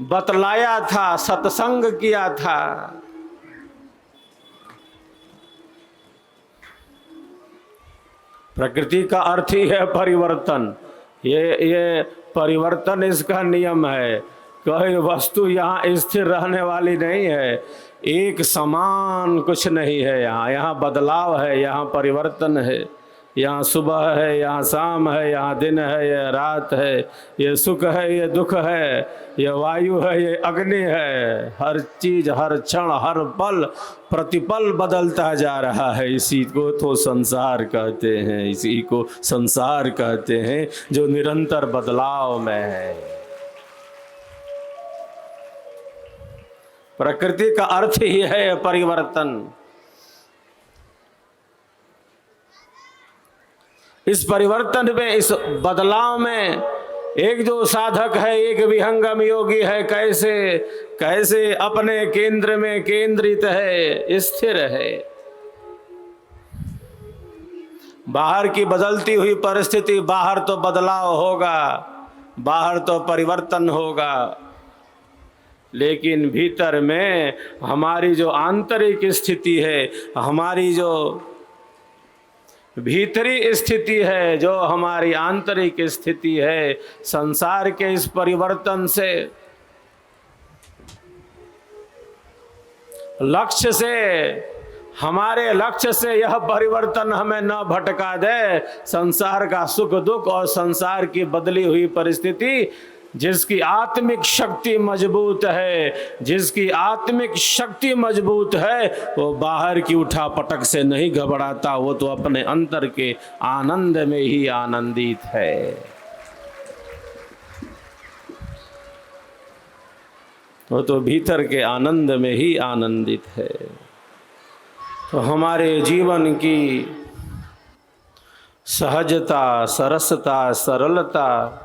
बतलाया था, सत्संग किया था। प्रकृति का अर्थ ही है परिवर्तन। ये परिवर्तन इसका नियम है। कोई वस्तु यहाँ स्थिर रहने वाली नहीं है, एक समान कुछ नहीं है। यहाँ बदलाव है, यहाँ परिवर्तन है। यहाँ सुबह है, यहाँ शाम है, यहाँ दिन है, यह रात है, ये सुख है, ये दुख है, ये वायु है, ये अग्नि है। हर चीज, हर क्षण, हर पल प्रतिपल बदलता जा रहा है। इसी को तो संसार कहते हैं, इसी को संसार कहते हैं, जो निरंतर बदलाव में है। प्रकृति का अर्थ ही है परिवर्तन। इस परिवर्तन में, इस बदलाव में एक जो साधक है, एक विहंगम योगी है, कैसे अपने केंद्र में केंद्रित है, स्थिर है। बाहर की बदलती हुई परिस्थिति, बाहर तो बदलाव होगा, बाहर तो परिवर्तन होगा, लेकिन भीतर में हमारी जो आंतरिक स्थिति है, हमारी जो भीतरी स्थिति है, जो हमारी आंतरिक स्थिति है, संसार के इस परिवर्तन से, लक्ष्य से, हमारे लक्ष्य से यह परिवर्तन हमें न भटका दे। संसार का सुख दुख और संसार की बदली हुई परिस्थिति जिसकी आत्मिक शक्ति मजबूत है, जिसकी आत्मिक शक्ति मजबूत है, वो बाहर की उठा पटक से नहीं घबराता, वो तो अपने अंतर के आनंद में ही आनंदित है। वो तो भीतर के आनंद में ही आनंदित है। तो हमारे जीवन की सहजता, सरसता, सरलता,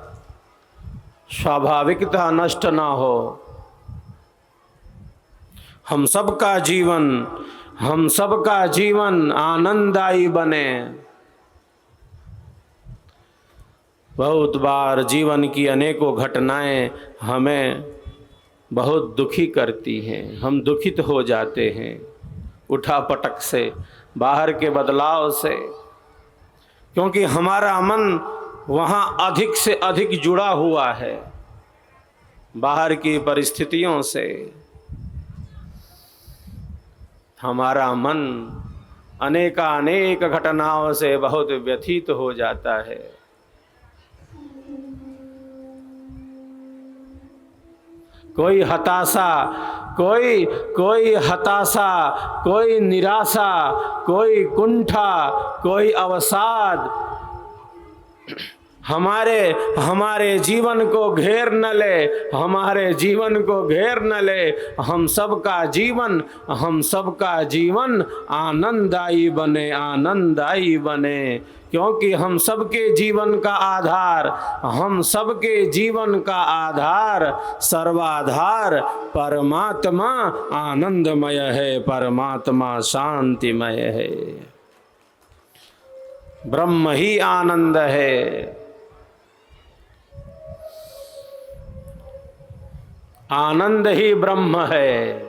स्वाभाविकता नष्ट ना हो। हम सबका जीवन आनंददायी बने। बहुत बार जीवन की अनेकों घटनाएं हमें बहुत दुखी करती हैं, हम दुखित हो जाते हैं उठा पटक से, बाहर के बदलाव से, क्योंकि हमारा मन वहाँ अधिक से अधिक जुड़ा हुआ है बाहर की परिस्थितियों से। हमारा मन अनेक घटनाओं से बहुत व्यथित हो जाता है। कोई हताशा, कोई निराशा, कोई कुंठा, कोई अवसाद हमारे जीवन को घेर न ले, हमारे जीवन को घेर न ले। हम सबका जीवन आनंददायी बने, आनंददायी बने, क्योंकि हम सबके जीवन का आधार सर्वाधार परमात्मा आनंदमय है, परमात्मा शांतिमय है, ब्रह्म ही आनंद है। आनंद ही ब्रह्म है।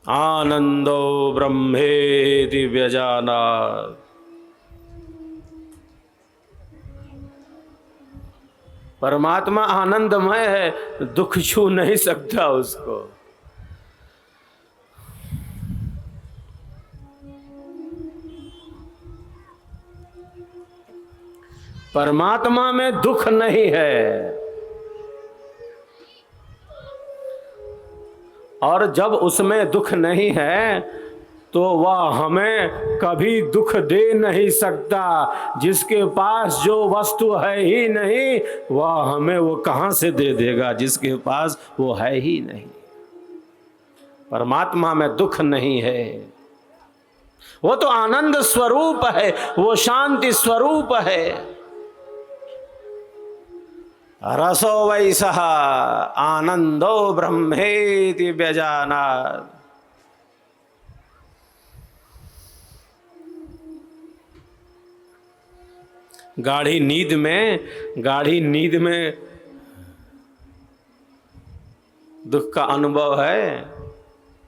आनंदो ब्रह्मेति व्यजानात्। परमात्मा आनंदमय है, दुख छू नहीं सकता उसको। परमात्मा में दुख नहीं है, और जब उसमें दुख नहीं है तो वह हमें कभी दुख दे नहीं सकता। जिसके पास जो वस्तु है ही नहीं, वह हमें वो कहाँ से दे देगा, जिसके पास वो है ही नहीं। परमात्मा में दुख नहीं है, वो तो आनंद स्वरूप है, वो शांति स्वरूप है। रसो वैसः आनंदो ब्रह्मेति व्यजानात्। गाढ़ी नींद में दुख का अनुभव है।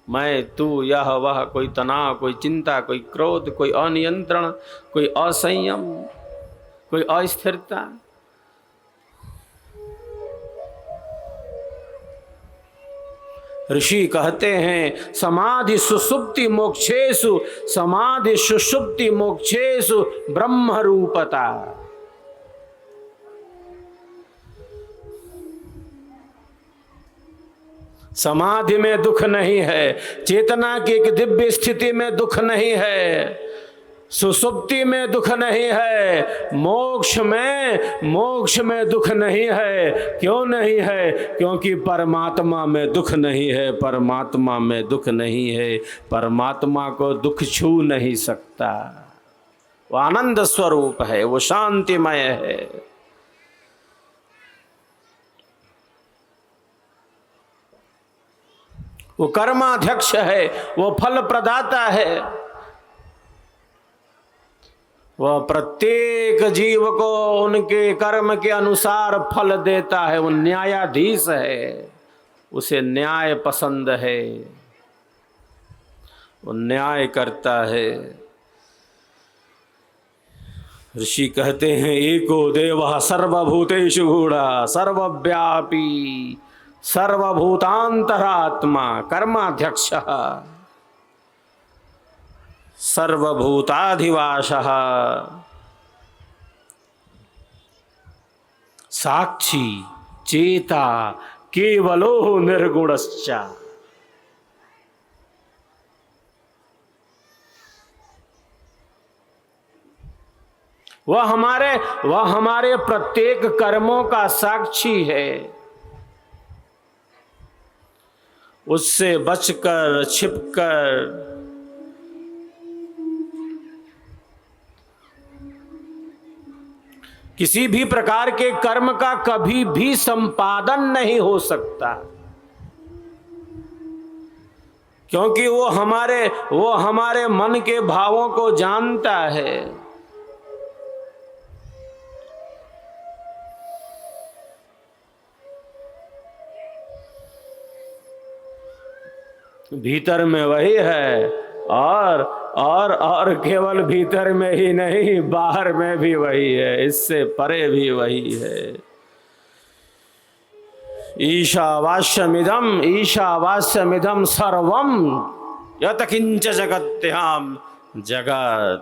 मैं, तू, यह, वह, कोई तनाव, कोई चिंता, कोई क्रोध, कोई अनियंत्रण, कोई असंयम, कोई अस्थिरता। ऋषि कहते हैं समाधि सुषुप्ति मोक्षेषु ब्रह्म रूपता। समाधि में दुख नहीं है, चेतना की एक दिव्य स्थिति में दुख नहीं है, सुसुप्ति में दुख नहीं है, मोक्ष में दुख नहीं है। क्यों नहीं है? क्योंकि परमात्मा में दुख नहीं है, परमात्मा में दुख नहीं है, परमात्मा को दुख छू नहीं सकता। वो आनंद स्वरूप है, वो शांतिमय है। वो कर्माध्यक्ष है, वो फल प्रदाता है। वह प्रत्येक जीव को उनके कर्म के अनुसार फल देता है। वो न्यायाधीश है, उसे न्याय पसंद है, वो न्याय करता है। ऋषि कहते हैं एको देवः सर्वभूतेषु गूढ़ः सर्वव्यापी सर्वभूतांतरात्मा कर्माध्यक्षः सर्वभूताधिवासः साक्षी चेता केवलो निर्गुणश्च। वह हमारे प्रत्येक कर्मों का साक्षी है। उससे बचकर छिपकर किसी भी प्रकार के कर्म का कभी भी संपादन नहीं हो सकता, क्योंकि वो हमारे मन के भावों को जानता है। भीतर में वही है और केवल भीतर में ही नहीं, बाहर में भी वही है, इससे परे भी वही है। ईशावास्यमिदं सर्वं यत् किंच जगत्याम जगत।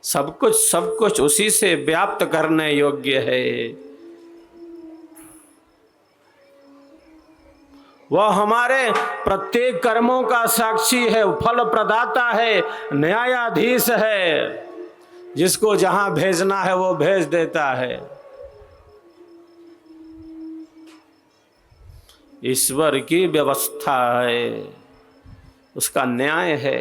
सब कुछ उसी से व्याप्त करने योग्य है। वह हमारे प्रत्येक कर्मों का साक्षी है, फल प्रदाता है, न्यायाधीश है। जिसको जहां भेजना है वो भेज देता है। ईश्वर की व्यवस्था है, उसका न्याय है,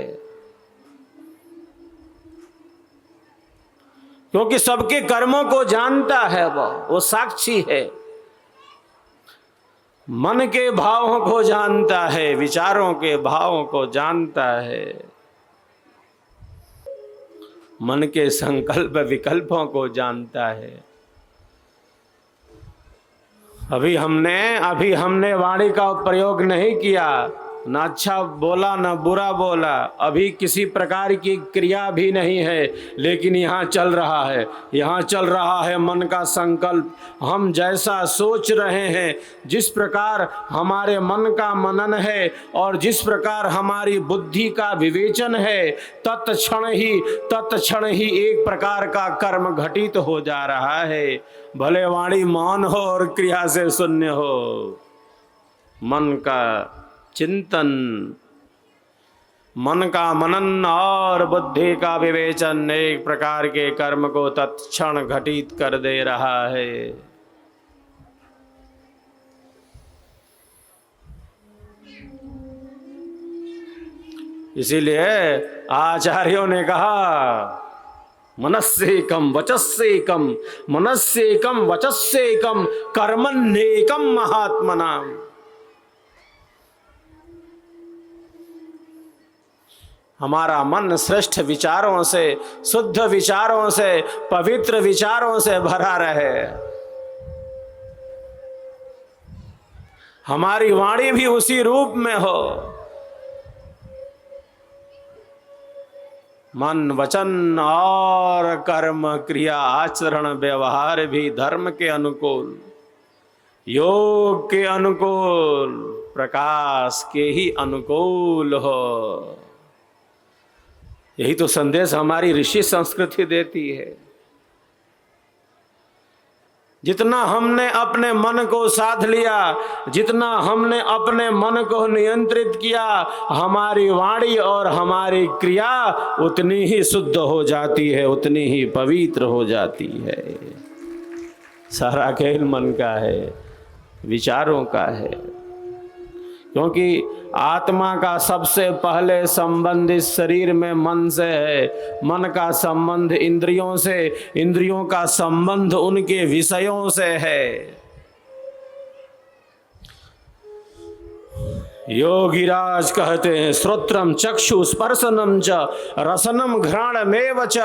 क्योंकि सबके कर्मों को जानता है। वो साक्षी है, मन के भावों को जानता है, विचारों के भावों को जानता है, मन के संकल्प विकल्पों को जानता है। अभी हमने वाणी का प्रयोग नहीं किया, ना अच्छा बोला ना बुरा बोला, अभी किसी प्रकार की क्रिया भी नहीं है, लेकिन यहाँ चल रहा है मन का संकल्प। हम जैसा सोच रहे हैं, जिस प्रकार हमारे मन का मनन है और जिस प्रकार हमारी बुद्धि का विवेचन है, तत्क्षण ही एक प्रकार का कर्म घटित हो जा रहा है। भले वाणी मौन हो और क्रिया से शून्य हो। मन का चिंतन, मन का मनन और बुद्धि का विवेचन एक प्रकार के कर्म को तत्क्षण घटित कर दे रहा है। इसीलिए आचार्यों ने कहा, मनस्सेकम वचस्सेकम, मनस्सेकम वचस्सेकम, कर्मण्येकम महात्मनाम। हमारा मन श्रेष्ठ विचारों से, शुद्ध विचारों से, पवित्र विचारों से भरा रहे। हमारी वाणी भी उसी रूप में हो। मन वचन और कर्म क्रिया आचरण व्यवहार भी धर्म के अनुकूल, योग के अनुकूल, प्रकाश के ही अनुकूल हो। यही तो संदेश हमारी ऋषि संस्कृति देती है। जितना हमने अपने मन को साध लिया, जितना हमने अपने मन को नियंत्रित किया, हमारी वाणी और हमारी क्रिया उतनी ही शुद्ध हो जाती है, उतनी ही पवित्र हो जाती है। सारा खेल मन का है, विचारों का है, क्योंकि आत्मा का सबसे पहले संबंध इस शरीर में मन से है। मन का संबंध इंद्रियों से, इंद्रियों का संबंध उनके विषयों से है। योगीराज कहते हैं, श्रोत्रम चक्षु स्पर्शनम च रसनम घ्राणमेव च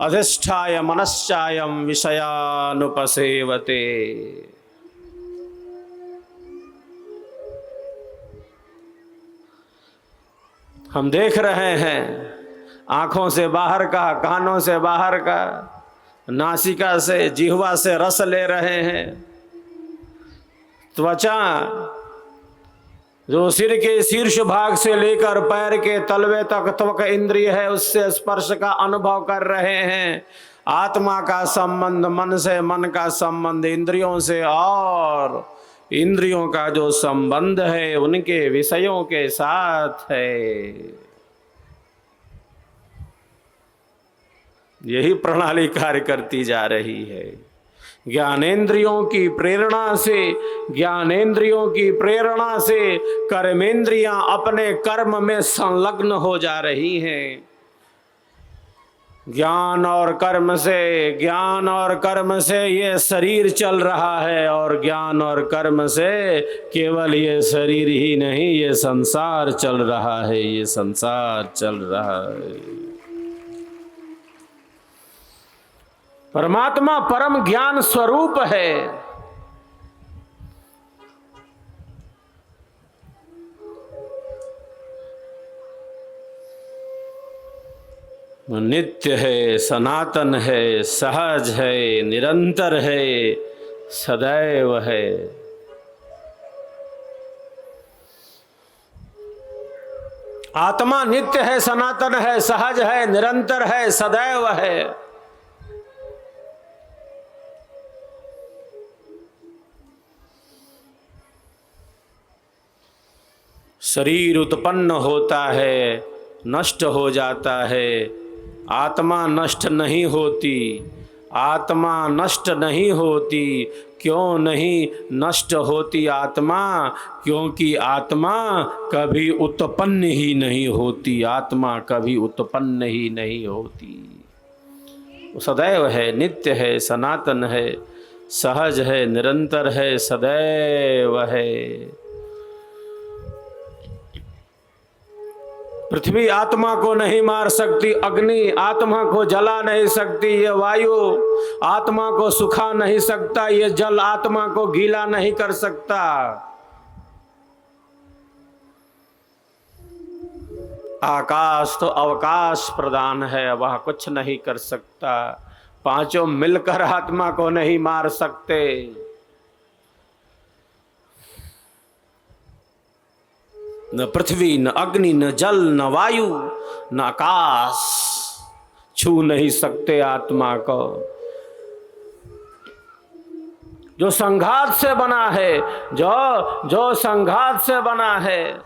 अधिष्ठाय मनश्चायम विषयानुपसेवते। हम देख रहे हैं, आंखों से बाहर का, कानों से बाहर का, नासिका से, जिह्वा से रस ले रहे हैं। त्वचा जो सिर के शीर्ष भाग से लेकर पैर के तलवे तक त्वक इंद्रिय है, उससे स्पर्श का अनुभव कर रहे हैं। आत्मा का संबंध मन से, मन का संबंध इंद्रियों से, और इंद्रियों का जो संबंध है उनके विषयों के साथ है। यही प्रणाली कार्य करती जा रही है। ज्ञानेंद्रियों की प्रेरणा से, ज्ञानेंद्रियों की प्रेरणा से कर्मेंद्रियां अपने कर्म में संलग्न हो जा रही हैं। ज्ञान और कर्म से, ज्ञान और कर्म से ये शरीर चल रहा है, और ज्ञान और कर्म से केवल ये शरीर ही नहीं, ये संसार चल रहा है, ये संसार चल रहा है। परमात्मा परम ज्ञान स्वरूप है। नित्य है, सनातन है, सहज है, निरंतर है, सदैव है। आत्मा नित्य है, सनातन है, सहज है, निरंतर है, सदैव है। शरीर उत्पन्न होता है, नष्ट हो जाता है, आत्मा नष्ट नहीं होती। आत्मा नष्ट नहीं होती। क्यों नहीं नष्ट होती आत्मा? क्योंकि आत्मा कभी उत्पन्न ही नहीं होती। आत्मा कभी उत्पन्न ही नहीं होती। वो सदैव है, नित्य है, सनातन है, सहज है, निरंतर है, सदैव है। पृथ्वी आत्मा को नहीं मार सकती, अग्नि आत्मा को जला नहीं सकती, ये वायु आत्मा को सुखा नहीं सकता, ये जल आत्मा को गीला नहीं कर सकता। आकाश तो अवकाश प्रदान है, वह कुछ नहीं कर सकता। पांचों मिलकर आत्मा को नहीं मार सकते। न पृथ्वी, न अग्नि, न जल, न वायु, न आकाश छू नहीं सकते आत्मा को। जो संघात से बना है, जो संघात से बना है,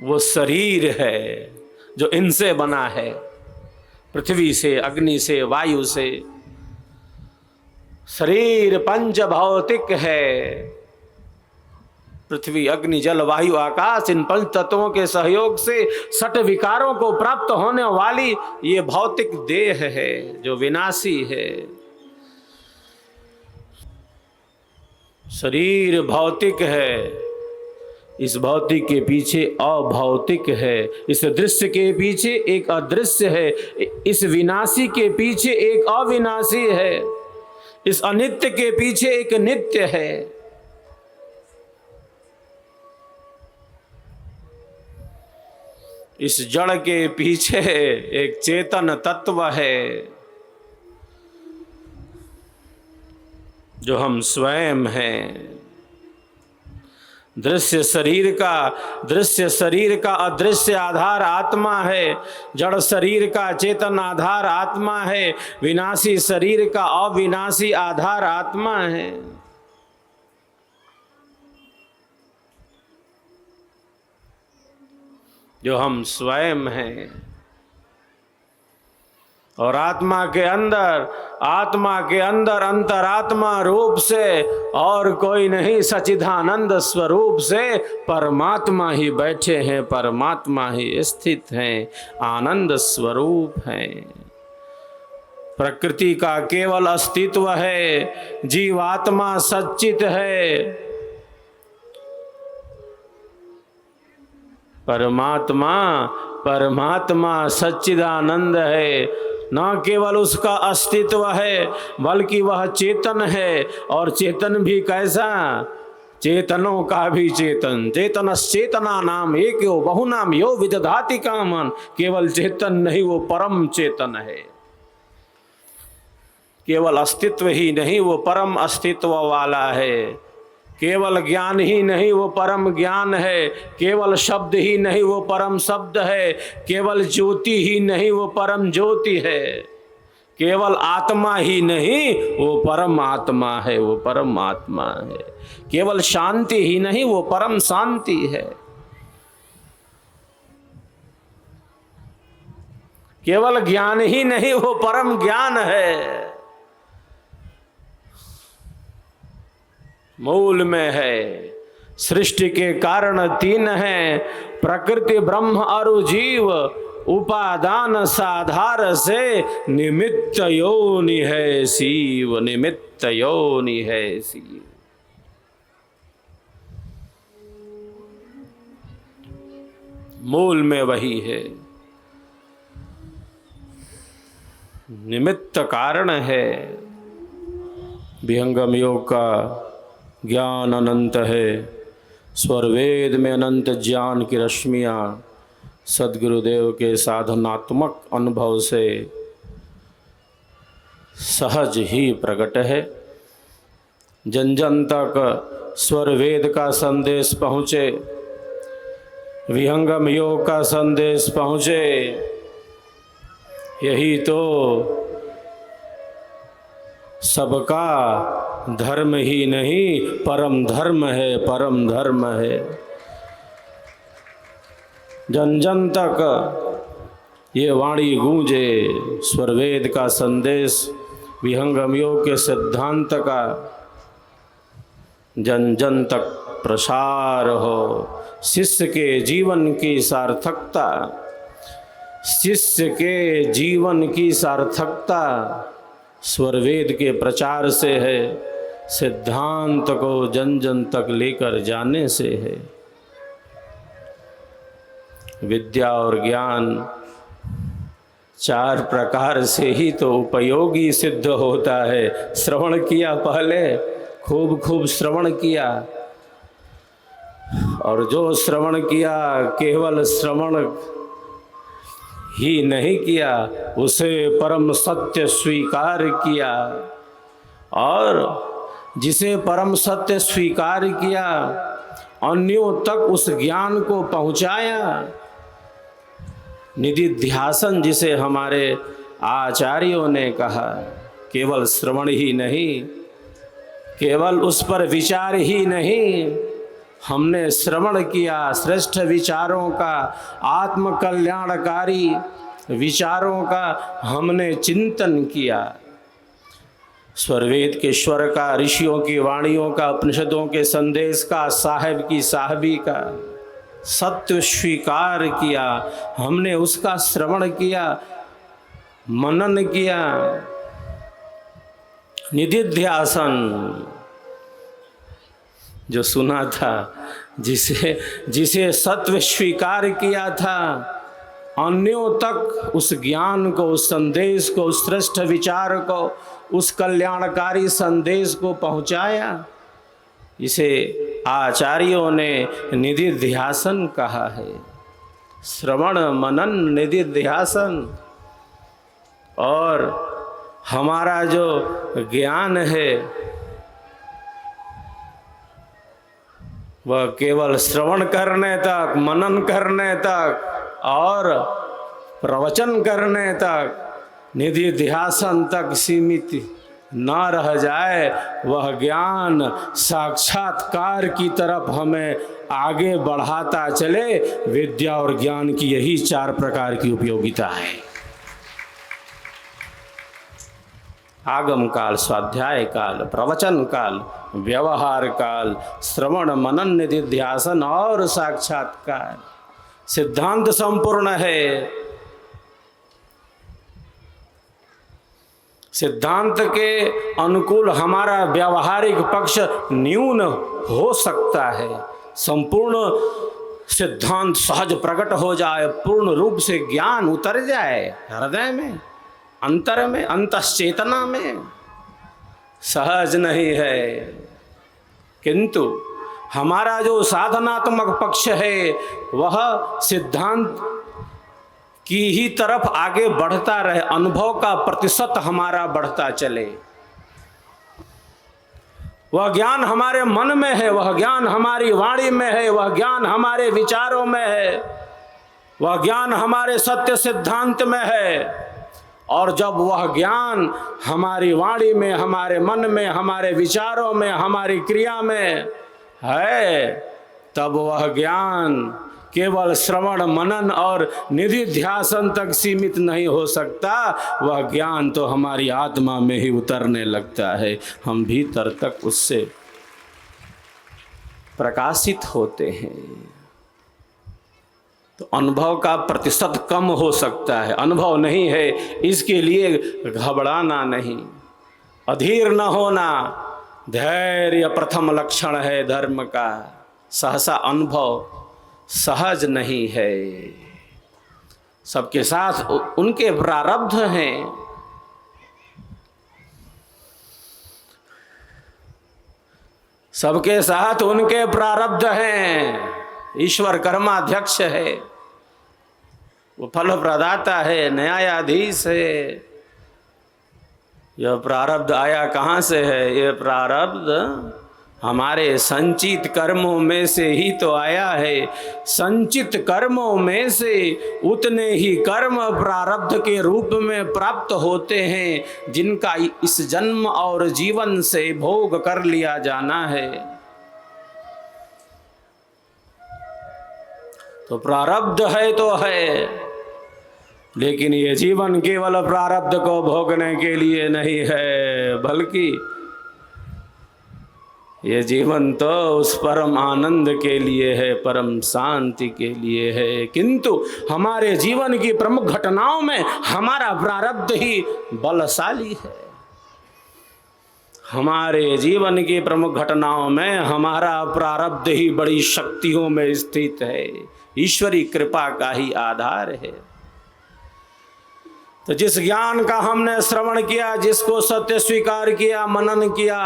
वो शरीर है जो इनसे बना है, पृथ्वी से, अग्नि से, वायु से। शरीर पंच भौतिक है। पृथ्वी, अग्नि, जल, वायु, आकाश, इन पंच तत्वों के सहयोग से सट विकारों को प्राप्त होने वाली ये भौतिक देह है जो विनाशी है। शरीर भौतिक है, इस भौतिक के पीछे अभौतिक है, इस दृश्य के पीछे एक अदृश्य है, इस विनाशी के पीछे एक अविनाशी है, इस अनित्य के पीछे एक नित्य है। इस जड़ के पीछे एक चेतन तत्व है जो हम स्वयं हैं। दृश्य शरीर का अदृश्य आधार आत्मा है। जड़ शरीर का चेतन आधार आत्मा है। विनाशी शरीर का अविनाशी आधार आत्मा है। जो हम स्वयं हैं। और आत्मा के अंदर अंतरात्मा रूप से और कोई नहीं, सच्चिदानंद स्वरूप से परमात्मा ही बैठे हैं, परमात्मा ही स्थित हैं, आनंद स्वरूप हैं। प्रकृति का केवल अस्तित्व है, जीवात्मा सच्चित है, परमात्मा सच्चिदानंद है। न केवल उसका अस्तित्व है बल्कि वह चेतन है। और चेतन भी कैसा? चेतनों का भी चेतन। चेतनश्चेतना नाम एको बहुनाम यो विदधाति कामन। केवल चेतन नहीं, वो परम चेतन है। केवल अस्तित्व ही नहीं, वो परम अस्तित्व वाला है। केवल ज्ञान ही नहीं वो परम ज्ञान है, केवल शब्द ही नहीं वो परम शब्द है, केवल ज्योति ही नहीं वो परम ज्योति है, केवल आत्मा ही नहीं वो परम आत्मा है, वो परम आत्मा है, केवल शांति ही नहीं वो परम शांति है, केवल ज्ञान ही नहीं वो परम ज्ञान है। मूल में है सृष्टि के कारण तीन हैं, प्रकृति ब्रह्म और जीव, उपादान साधार से निमित्त योनि है शिव, निमित्त योनि है शिव। मूल में वही है, निमित्त कारण है। विहंगम योग का ज्ञान अनंत है, स्वरवेद में अनंत ज्ञान की रश्मियाँ सद्गुरुदेव के साधनात्मक अनुभव से सहज ही प्रकट है। जन जन तक स्वरवेद का संदेश पहुँचे, विहंगम योग का संदेश पहुँचे, यही तो सबका धर्म ही नहीं परम धर्म है, परम धर्म है। जन जन तक ये वाणी गूंजे, स्वरवेद का संदेश, विहंगम योग के सिद्धांत का जन जन तक प्रसार हो। शिष्य के जीवन की सार्थकता, शिष्य के जीवन की सार्थकता स्वरवेद के प्रचार से है, सिद्धांत को जन जन तक लेकर जाने से है। विद्या और ज्ञान चार प्रकार से ही तो उपयोगी सिद्ध होता है। श्रवण किया, पहले खूब खूब श्रवण किया, और जो श्रवण किया केवल श्रवण ही नहीं किया, उसे परम सत्य स्वीकार किया, और जिसे परम सत्य स्वीकार किया अन्यों तक उस ज्ञान को पहुंचाया। निधिध्यासन जिसे हमारे आचार्यों ने कहा, केवल श्रवण ही नहीं, केवल उस पर विचार ही नहीं, हमने श्रवण किया श्रेष्ठ विचारों का, आत्म कल्याणकारी विचारों का हमने चिंतन किया। स्वरवेद के स्वर का, ऋषियों की वाणियों का, उपनिषदों के संदेश का, साहिब की साहबी का सत्य स्वीकार किया, हमने उसका श्रवण किया, मनन किया। निधिध्यासन जो सुना था, जिसे सत्व स्वीकार किया था, अन्यों तक उस ज्ञान को, उस संदेश को, उस श्रेष्ठ विचार को, उस कल्याणकारी संदेश को पहुंचाया। इसे आचार्यों ने निधिध्यासन कहा है। श्रवण मनन निधिध्यासन। और हमारा जो ज्ञान है वह केवल श्रवण करने तक, मनन करने तक और प्रवचन करने तक, निधिध्यासन तक सीमित न रह जाए। वह ज्ञान साक्षात्कार की तरफ हमें आगे बढ़ाता चले। विद्या और ज्ञान की यही चार प्रकार की उपयोगिता है। आगम काल, स्वाध्याय काल, प्रवचन काल, व्यवहार काल, श्रवण मनन निधिध्यासन और साक्षात्कार। सिद्धांत संपूर्ण है। सिद्धांत के अनुकूल हमारा व्यावहारिक पक्ष न्यून हो सकता है। संपूर्ण सिद्धांत सहज प्रकट हो जाए, पूर्ण रूप से ज्ञान उतर जाए हृदय में, अंतर में, अंतश्चेतना में, सहज नहीं है। किंतु हमारा जो साधनात्मक पक्ष है वह सिद्धांत की ही तरफ आगे बढ़ता रहे, अनुभव का प्रतिशत हमारा बढ़ता चले। वह ज्ञान हमारे मन में है, वह ज्ञान हमारी वाणी में है, वह ज्ञान हमारे विचारों में है, वह ज्ञान हमारे सत्य सिद्धांत में है। और जब वह ज्ञान हमारी वाणी में, हमारे मन में, हमारे विचारों में, हमारी क्रिया में है, तब वह ज्ञान केवल श्रवण मनन और निधि ध्यासन तक सीमित नहीं हो सकता। वह ज्ञान तो हमारी आत्मा में ही उतरने लगता है, हम भीतर तक उससे प्रकाशित होते हैं। तो अनुभव का प्रतिशत कम हो सकता है, अनुभव नहीं है इसके लिए घबराना नहीं, अधीर न होना। धैर्य प्रथम लक्षण है धर्म का। सहसा अनुभव सहज नहीं है, सबके साथ उनके प्रारब्ध हैं। सबके साथ उनके प्रारब्ध हैं। ईश्वर कर्माध्यक्ष है, वो फल प्रदाता है, न्यायाधीश है। यह प्रारब्ध आया कहाँ से है? यह प्रारब्ध हमारे संचित कर्मों में से ही तो आया है। संचित कर्मों में से उतने ही कर्म प्रारब्ध के रूप में प्राप्त होते हैं जिनका इस जन्म और जीवन से भोग कर लिया जाना है। तो प्रारब्ध है तो है, लेकिन ये जीवन केवल प्रारब्ध को भोगने के लिए नहीं है, बल्कि ये जीवन तो उस परम आनंद के लिए है, परम शांति के लिए है। किंतु हमारे जीवन की प्रमुख घटनाओं में हमारा प्रारब्ध ही बलशाली है। हमारे जीवन की प्रमुख घटनाओं में हमारा प्रारब्ध ही बड़ी शक्तियों में स्थित है, ईश्वरी कृपा का ही आधार है। तो जिस ज्ञान का हमने श्रवण किया, जिसको सत्य स्वीकार किया, मनन किया,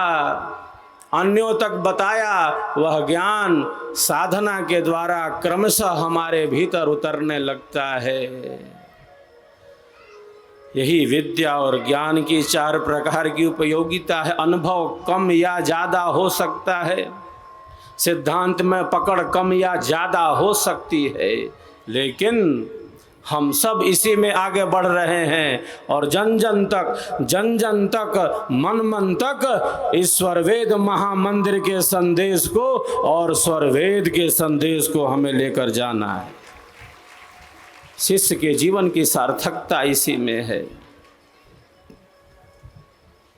अन्यों तक बताया, वह ज्ञान साधना के द्वारा क्रमशः हमारे भीतर उतरने लगता है। यही विद्या और ज्ञान की 4 प्रकार की उपयोगिता है। अनुभव कम या ज़्यादा हो सकता है, सिद्धांत में पकड़ कम या ज़्यादा हो सकती है, लेकिन हम सब इसी में आगे बढ़ रहे हैं। और जन जन तक मन मन तक इस स्वरवेद महामंदिर के संदेश को और स्वरवेद के संदेश को हमें लेकर जाना है। शिष्य के जीवन की सार्थकता इसी में है।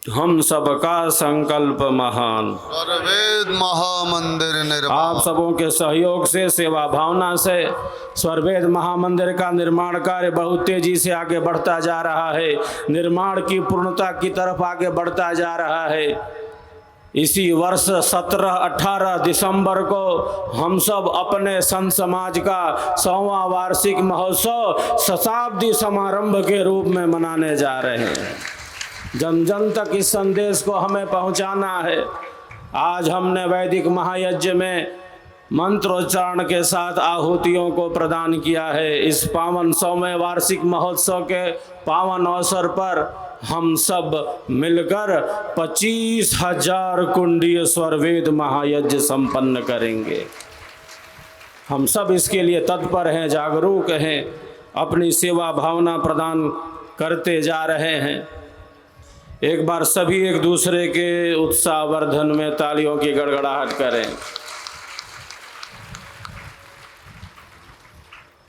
हम सबका संकल्प महान, स्वरवेद महामंदिर निर्माण। आप सबों के सहयोग से, सेवा भावना से स्वरवेद महामंदिर का निर्माण कार्य बहुत तेजी से आगे बढ़ता जा रहा है, निर्माण की पूर्णता की तरफ आगे बढ़ता जा रहा है। इसी वर्ष 17-18 दिसंबर को हम सब अपने संत समाज का 100वां वार्षिक महोत्सव शताब्दी समारंभ के रूप में मनाने जा रहे हैं। जन जन तक इस संदेश को हमें पहुंचाना है। आज हमने वैदिक महायज्ञ में मंत्रोच्चारण के साथ आहुतियों को प्रदान किया है। इस पावन 100वें वार्षिक महोत्सव के पावन अवसर पर हम सब मिलकर 25,000 कुंडीय स्वरवेद महायज्ञ संपन्न करेंगे। हम सब इसके लिए तत्पर हैं, जागरूक हैं, अपनी सेवा भावना प्रदान करते जा रहे हैं। एक बार सभी एक दूसरे के उत्साह वर्धन में तालियों की गड़गड़ाहट करें।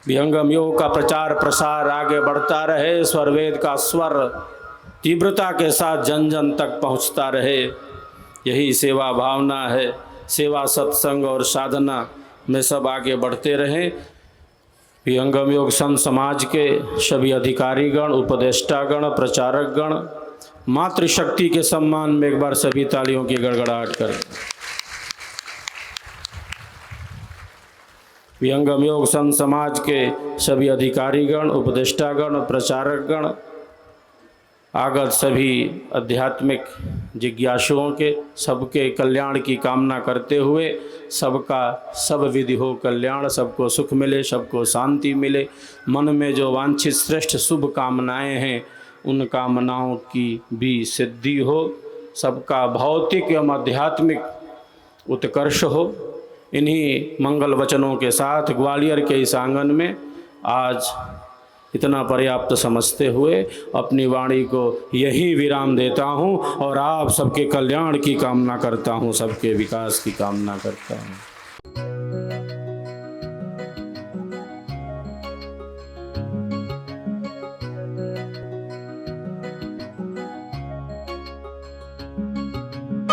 विहंगम योग का प्रचार प्रसार आगे बढ़ता रहे, स्वरवेद का स्वर तीव्रता के साथ जन जन तक पहुंचता रहे। यही सेवा भावना है। सेवा, सत्संग और साधना में सब आगे बढ़ते रहें। विहंगम योग संत समाज के सभी अधिकारीगण, उपदेष्टागण, प्रचारकगण मातृशक्ति के सम्मान में एक बार सभी तालियों की गड़गड़ाहट करें। विहंगम योग संत समाज के सभी अधिकारीगण, उपदेष्टागण, प्रचारकगण, आगत सभी आध्यात्मिक जिज्ञासुओं के सबके कल्याण की कामना करते हुए, सबका सब विधि हो कल्याण, सबको सुख मिले, सबको शांति मिले, मन में जो वांछित श्रेष्ठ शुभ कामनाएं हैं उन कामनाओं की भी सिद्धि हो, सबका भौतिक एवं आध्यात्मिक उत्कर्ष हो। इन्हीं मंगल वचनों के साथ ग्वालियर के इस आंगन में आज इतना पर्याप्त समझते हुए अपनी वाणी को यही विराम देता हूँ और आप सबके कल्याण की कामना करता हूँ, सबके विकास की कामना करता हूँ।